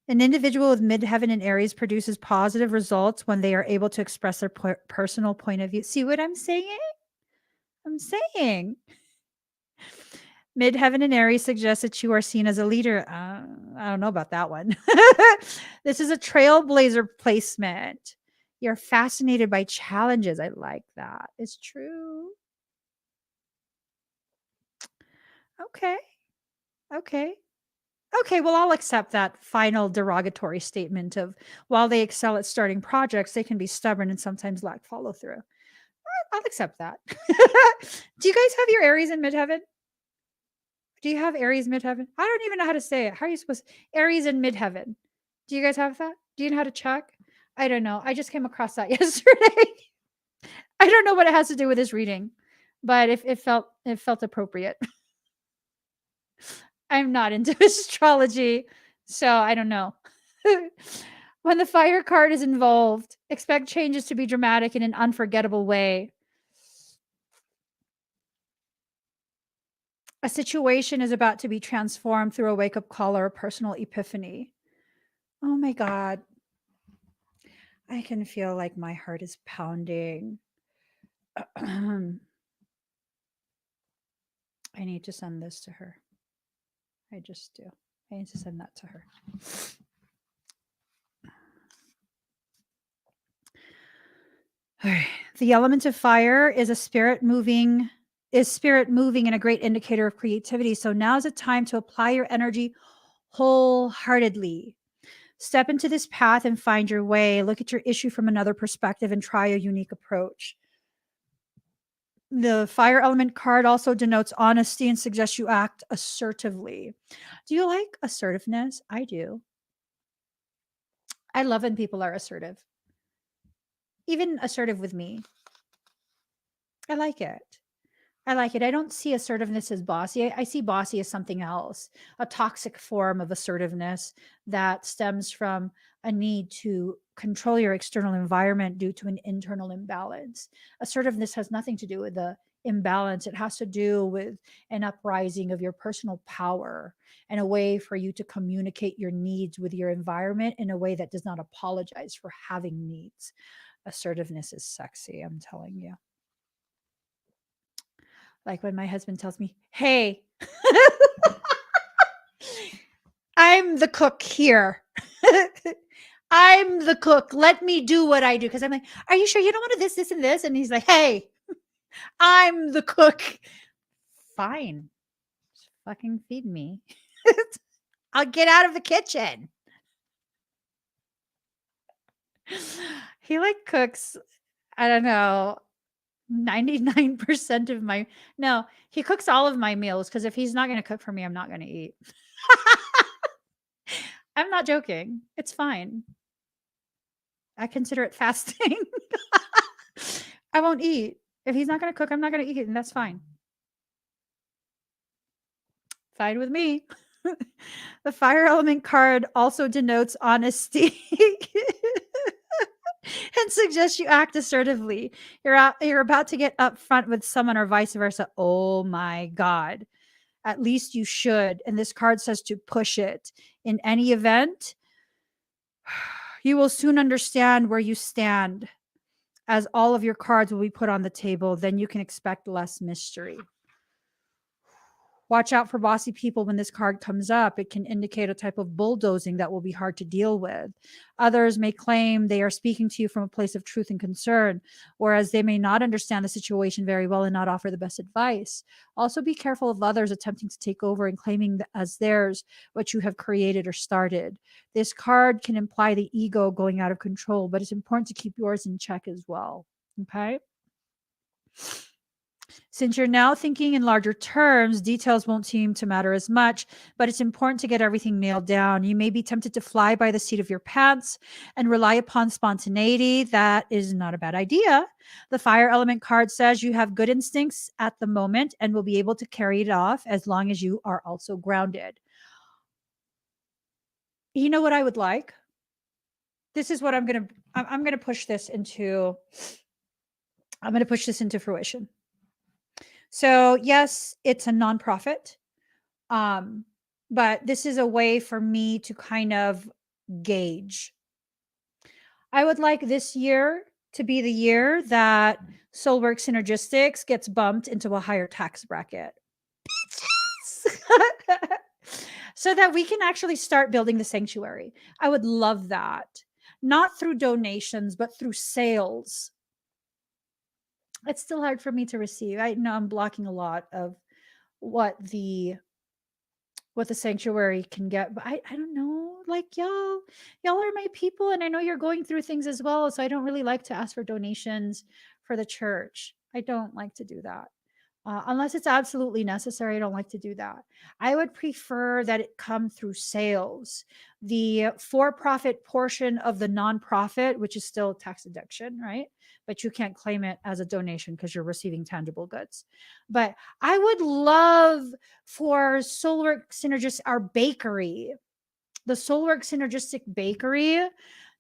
An individual with midheaven and Aries produces positive results when they are able to express their personal point of view. See what I'm saying? I'm saying. Midheaven and Aries suggests that you are seen as a leader. I don't know about that one. This is a trailblazer placement. You're fascinated by challenges. I like that. It's true. Okay. Okay. Okay, well, I'll accept that final derogatory statement of while they excel at starting projects, they can be stubborn and sometimes lack follow through. I'll accept that. Do you guys have your Aries in midheaven? Do you have Aries midheaven? I don't even know how to say it. How are you supposed Aries in midheaven? Do you guys have that? Do you know how to check? I don't know. I just came across that yesterday. I don't know what it has to do with this reading, but it felt appropriate. I'm not into astrology, so I don't know. When the fire card is involved, expect changes to be dramatic in an unforgettable way. A situation is about to be transformed through a wake-up call or a personal epiphany. Oh my God. I can feel like my heart is pounding. I need to send this to her. I just do. I need to send that to her. All right. The element of fire is spirit moving and a great indicator of creativity. So now is a time to apply your energy wholeheartedly. Step into this path and find your way. Look at your issue from another perspective and try a unique approach. The fire element card also denotes honesty and suggests you act assertively. Do you like assertiveness? I do. I love when people are assertive, even assertive with me. I like it. I like it. I don't see assertiveness as bossy. I see bossy as something else, a toxic form of assertiveness that stems from a need to control your external environment due to an internal imbalance. Assertiveness has nothing to do with the imbalance, it has to do with an uprising of your personal power and a way for you to communicate your needs with your environment in a way that does not apologize for having needs. Assertiveness is sexy, I'm telling you. Like when my husband tells me, "Hey, I'm the cook here. I'm the cook. Let me do what I do." Because I'm like, "Are you sure you don't want to this, and this?" And he's like, "Hey, I'm the cook." Fine. Just fucking feed me. I'll get out of the kitchen. He like cooks, I don't know, 99% of my no, he cooks all of my meals because if he's not gonna cook for me, I'm not gonna eat. I'm not joking. It's fine. I consider it fasting. I won't eat. If he's not gonna cook, I'm not gonna eat it, and that's fine. Fine with me. The fire element card also denotes honesty and suggests you act assertively. You're about to get upfront with someone or vice versa. Oh my God. At least you should. And this card says to push it. In any event, you will soon understand where you stand as all of your cards will be put on the table. Then you can expect less mystery. Watch out for bossy people when this card comes up. It can indicate a type of bulldozing that will be hard to deal with. Others may claim they are speaking to you from a place of truth and concern, whereas they may not understand the situation very well and not offer the best advice. Also, be careful of others attempting to take over and claiming as theirs what you have created or started. This card can imply the ego going out of control, but it's important to keep yours in check as well. Okay. Since you're now thinking in larger terms, details won't seem to matter as much, but it's important to get everything nailed down. You may be tempted to fly by the seat of your pants and rely upon spontaneity. That is not a bad idea. The fire element card says you have good instincts at the moment and will be able to carry it off as long as you are also grounded. You know what I would like? This is what I'm going to push this into fruition. So, yes, it's a nonprofit. But this is a way for me to kind of gauge. I would like this year to be the year that Soulwork Synergistics gets bumped into a higher tax bracket. So that we can actually start building the sanctuary. I would love that. Not through donations, but through sales. It's still hard for me to receive. I know I'm blocking a lot of what the sanctuary can get, but I don't know, like y'all are my people, and I know you're going through things as well, so I don't really like to ask for donations for the church. I don't like to do that. Unless it's absolutely necessary, I don't like to do that. I would prefer that it come through sales. The for-profit portion of the nonprofit, which is still tax deduction, right? But you can't claim it as a donation because you're receiving tangible goods. But I would love for Soulwork Synergist, our bakery, the Soulwork Synergistic Bakery,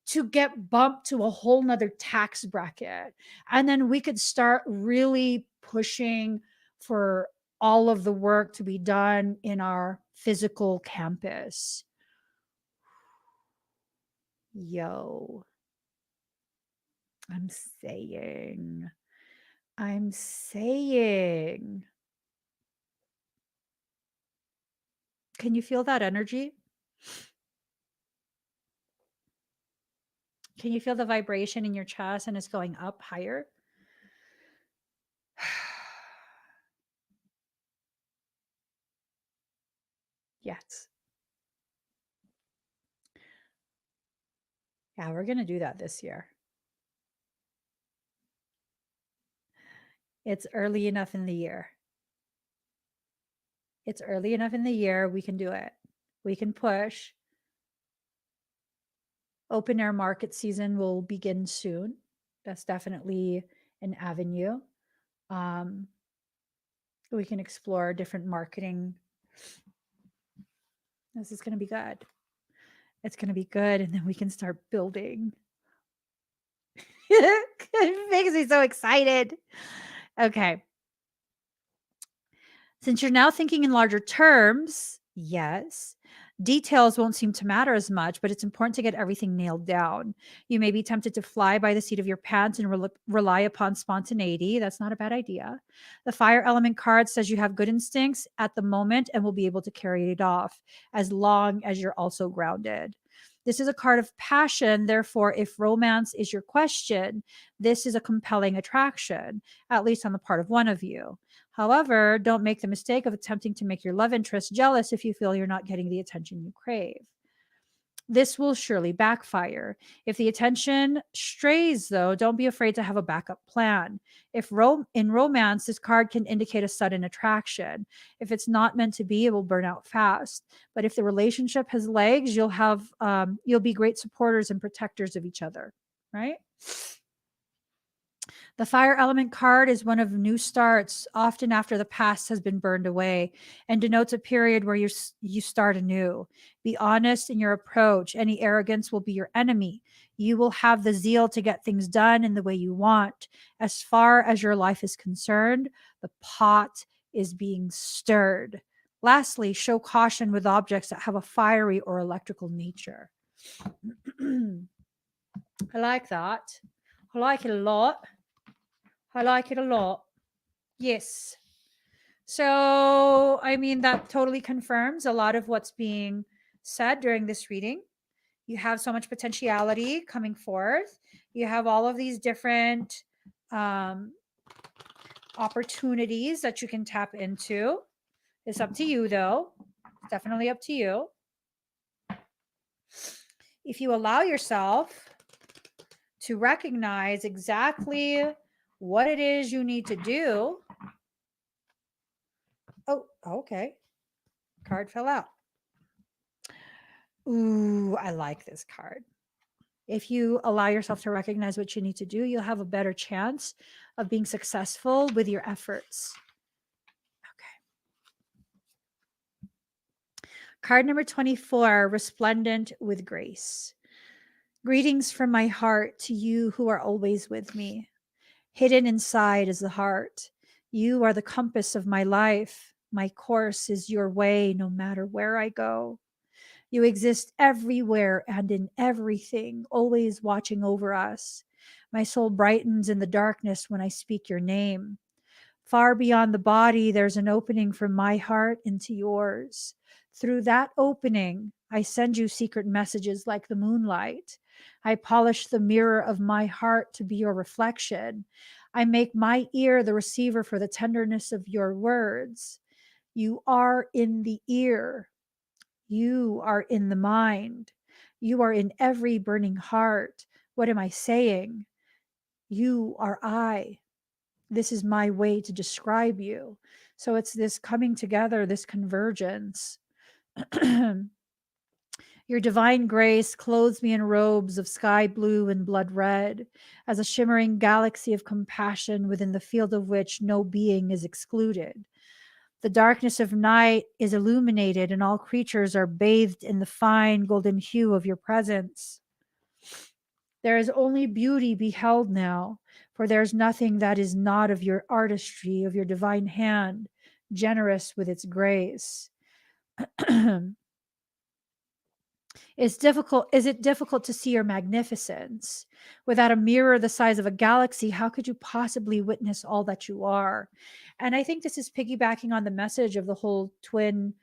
to get bumped to a whole nother tax bracket. And then we could start really pushing for all of the work to be done in our physical campus. Yo, I'm saying, I'm saying. Can you feel that energy? Can you feel the vibration in your chest and it's going up higher? Yes. Yeah, we're going to do that this year. It's early enough in the year. It's early enough in the year. We can do it. We can push. Open air market season will begin soon. That's definitely an avenue. We can explore different marketing. This is going to be good. It's going to be good. And then we can start building. It makes me so excited. Okay. Since you're now thinking in larger terms, yes, details won't seem to matter as much, but it's important to get everything nailed down. You may be tempted to fly by the seat of your pants and rely upon spontaneity. That's not a bad idea. The fire element card says you have good instincts at the moment and will be able to carry it off as long as you're also grounded. This is a card of passion. Therefore, if romance is your question, this is a compelling attraction, at least on the part of one of you. However, don't make the mistake of attempting to make your love interest jealous if you feel you're not getting the attention you crave. This will surely backfire. If the attention strays, though, don't be afraid to have a backup plan. If in romance, this card can indicate a sudden attraction. If it's not meant to be, it will burn out fast. But if the relationship has legs, you'll be great supporters and protectors of each other, right? The fire element card is one of new starts, often after the past has been burned away, and denotes a period where you start anew. Be honest in your approach. Any arrogance will be your enemy. You will have the zeal to get things done in the way you want. As far as your life is concerned, the pot is being stirred. Lastly, show caution with objects that have a fiery or electrical nature. I like that. I like it a lot. I like it a lot. Yes. So, I mean, that totally confirms a lot of what's being said during this reading. You have so much potentiality coming forth. You have all of these different opportunities that you can tap into. It's up to you, though. It's definitely up to you. If you allow yourself to recognize exactly what it is you need to do. Oh, okay. Card fell out. Ooh, I like this card. If you allow yourself to recognize what you need to do, you'll have a better chance of being successful with your efforts. Okay. Card number 24, resplendent with grace. Greetings from my heart to you who are always with me. Hidden inside is the heart. You are the compass of my life. My course is your way, no matter where I go. You exist everywhere and in everything, always watching over us. My soul brightens in the darkness when I speak your name. Far beyond the body, there's an opening from my heart into yours. Through that opening, I send you secret messages like the moonlight. I polish the mirror of my heart to be your reflection. I make my ear the receiver for the tenderness of your words. You are in the ear. You are in the mind. You are in every burning heart. What am I saying? You are I. This is my way to describe you. So it's this coming together, this convergence. Your divine grace clothes me in robes of sky blue and blood red, as a shimmering galaxy of compassion within the field of which no being is excluded. The darkness of night is illuminated, and all creatures are bathed in the fine golden hue of your presence. There is only beauty beheld now, for there is nothing that is not of your artistry, of your divine hand, generous with its grace. Is it difficult to see your magnificence? Without a mirror the size of a galaxy, how could you possibly witness all that you are? And I think this is piggybacking on the message of the whole twin,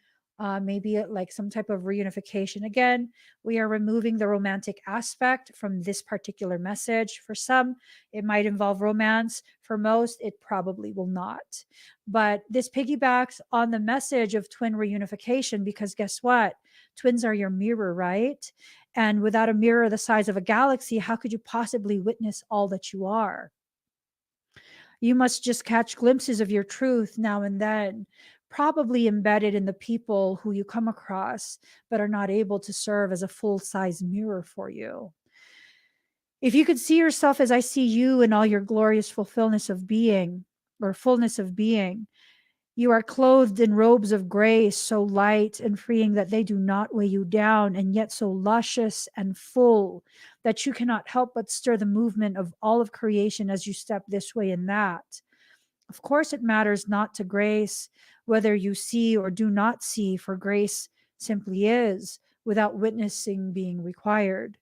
maybe like some type of reunification. Again, we are removing the romantic aspect from this particular message. For some, it might involve romance. For most, it probably will not. But this piggybacks on the message of twin reunification because guess what? Twins are your mirror, right? And without a mirror the size of a galaxy, how could you possibly witness all that you are? You must just catch glimpses of your truth now and then, probably embedded in the people who you come across, but are not able to serve as a full size mirror for you. If you could see yourself as I see you in all your glorious fulfillment of being, or fullness of being, you are clothed in robes of grace, so light and freeing that they do not weigh you down, and yet so luscious and full that you cannot help but stir the movement of all of creation as you step this way and that. Of course, it matters not to grace whether you see or do not see, for grace simply is, without witnessing being required.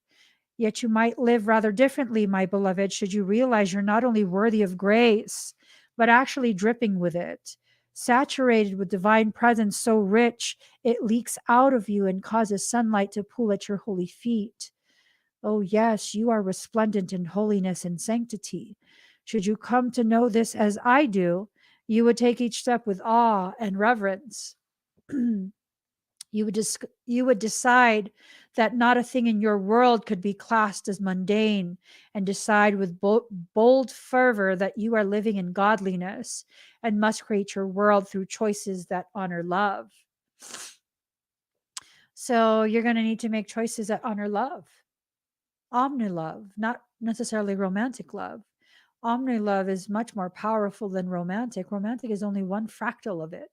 Yet you might live rather differently, my beloved, should you realize you're not only worthy of grace, but actually dripping with it, saturated with divine presence so rich it leaks out of you and causes sunlight to pool at your holy feet. Oh, yes, you are resplendent in holiness and sanctity. Should you come to know this as I do, you would take each step with awe and reverence. You would decide that not a thing in your world could be classed as mundane, and decide with bold fervor that you are living in godliness and must create your world through choices that honor love. So you're going to need to make choices that honor love, omni love, not necessarily romantic love. Omni love is much more powerful than romantic. Romantic is only one fractal of it.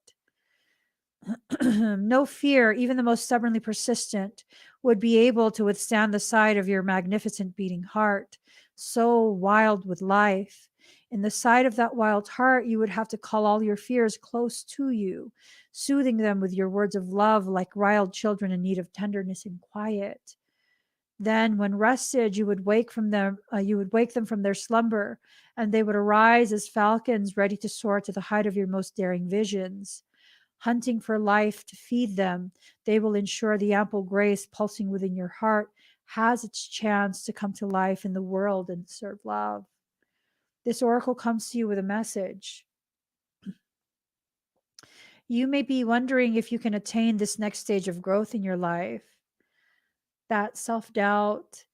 No fear, even the most stubbornly persistent, would be able to withstand the sight of your magnificent beating heart, so wild with life. In the sight of that wild heart, you would have to call all your fears close to you, soothing them with your words of love like riled children in need of tenderness and quiet. Then, when rested, you would wake them from their slumber, and they would arise as falcons ready to soar to the height of your most daring visions. Hunting for life to feed them, they will ensure the ample grace pulsing within your heart has its chance to come to life in the world and serve love. This oracle comes to you with a message. You may be wondering if you can attain this next stage of growth in your life. That self doubt,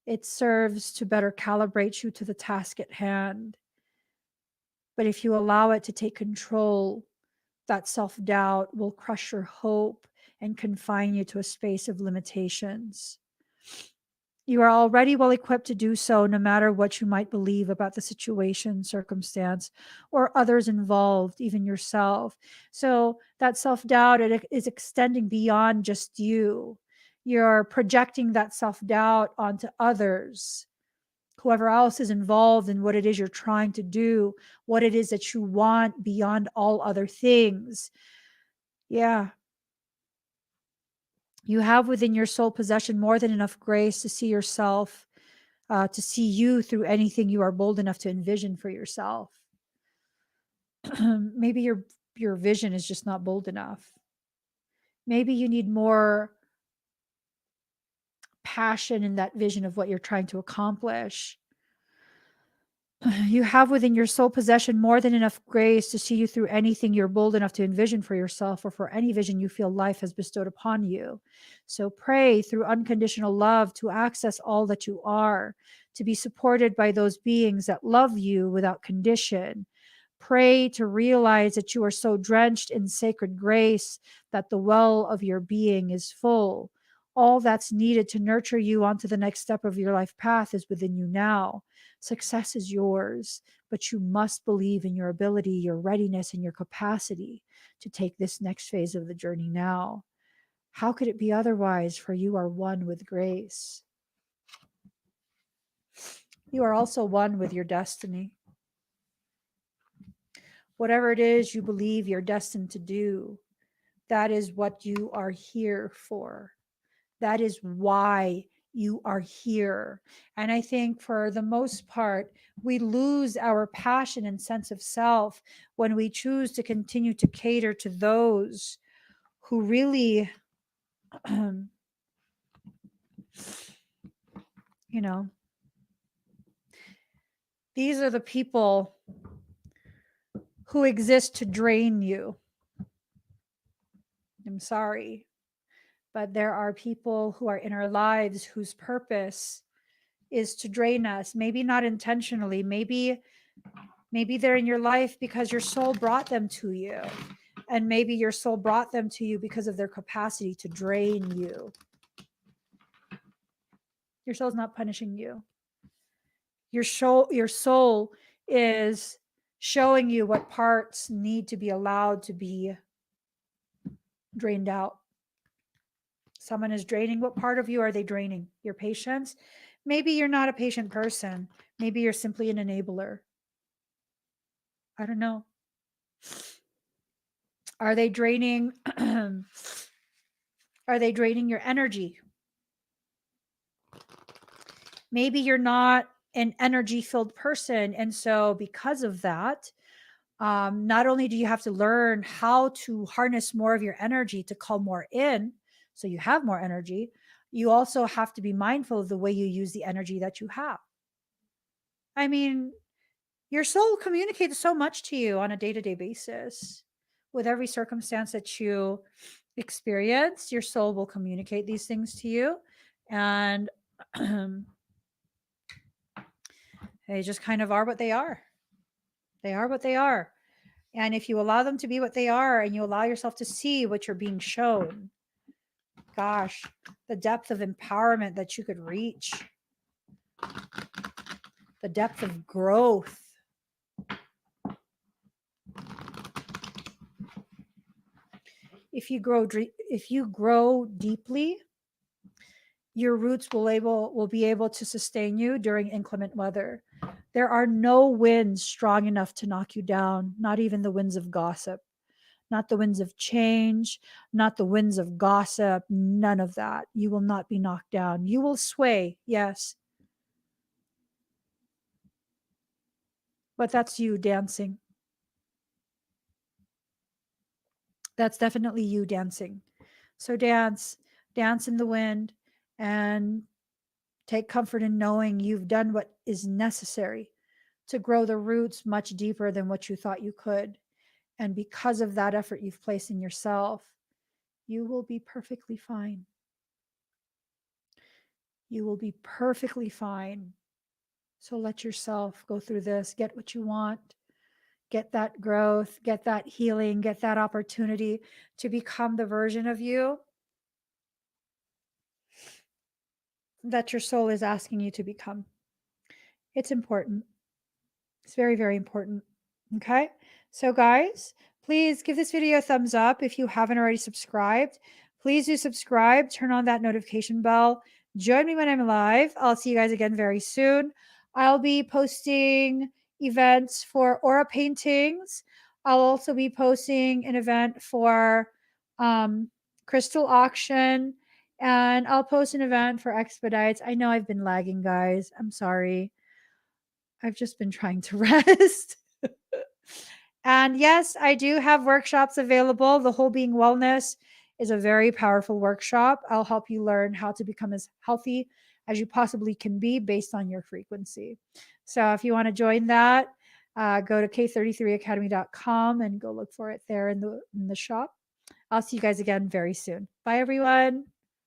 it serves to better calibrate you to the task at hand. But if you allow it to take control, that self doubt will crush your hope and confine you to a space of limitations. You are already well equipped to do so, no matter what you might believe about the situation, circumstance, or others involved, even yourself. So that self doubt is extending beyond just you. You're projecting that self doubt onto others, whoever else is involved in what it is you're trying to do, what it is that you want beyond all other things. Yeah. You have within your soul possession more than enough grace to see yourself, to see you through anything you are bold enough to envision for yourself. Maybe your vision is just not bold enough. Maybe you need more passion in that vision of what you're trying to accomplish. You have within your soul possession more than enough grace to see you through anything you're bold enough to envision for yourself or for any vision you feel life has bestowed upon you. So pray through unconditional love to access all that you are, to be supported by those beings that love you without condition. Pray to realize that you are so drenched in sacred grace that the well of your being is full. All that's needed to nurture you onto the next step of your life path is within you now. Success is yours, but you must believe in your ability, your readiness, and your capacity to take this next phase of the journey now. How could it be otherwise? For you are one with grace. You are also one with your destiny. Whatever it is you believe you're destined to do, that is what you are here for. That is why you are here. And I think for the most part, we lose our passion and sense of self when we choose to continue to cater to those who really, you know, these are the people who exist to drain you. I'm sorry, but there are people who are in our lives whose purpose is to drain us. Maybe not intentionally. Maybe they're in your life because your soul brought them to you. And maybe your soul brought them to you because of their capacity to drain you. Your soul's not punishing you. Your soul is showing you what parts need to be allowed to be drained out. Someone is draining. What part of you are they draining? Your patience? Maybe you're not a patient person. Maybe you're simply an enabler. I don't know. Are they draining are they draining your energy? Maybe you're not an energy filled person, and so because of that, not only do you have to learn how to harness more of your energy to call more in so you have more energy, you also have to be mindful of the way you use the energy that you have. I mean, your soul communicates so much to you on a day-to-day basis. With every circumstance that you experience, your soul will communicate these things to you, and they just kind of are what they are. They are what they are. And if you allow them to be what they are and you allow yourself to see what you're being shown, gosh, the depth of empowerment that you could reach, the depth of growth. If you grow deeply, your roots will be able to sustain you during inclement weather. There are no winds strong enough to knock you down, not even the winds of gossip, not the winds of change, not the winds of gossip, none of that. You will not be knocked down. You will sway, yes. But that's you dancing. That's definitely you dancing. So dance in the wind, and take comfort in knowing you've done what is necessary to grow the roots much deeper than what you thought you could. And because of that effort you've placed in yourself, you will be perfectly fine. You will be perfectly fine. So let yourself go through this, get what you want, get that growth, get that healing, get that opportunity to become the version of you that your soul is asking you to become. It's important. It's very, very important. Okay. So, guys, please give this video a thumbs up if you haven't already subscribed. Please do subscribe, turn on that notification bell. Join me when I'm live. I'll see you guys again very soon. I'll be posting events for aura paintings. I'll also be posting an event for crystal auction, and I'll post an event for expedites. I know I've been lagging, guys. I'm sorry. I've just been trying to rest. And yes, I do have workshops available. The Whole Being Wellness is a very powerful workshop. I'll help you learn how to become as healthy as you possibly can be based on your frequency. So if you want to join that, go to k33academy.com and go look for it there in the shop. I'll see you guys again very soon. Bye, everyone.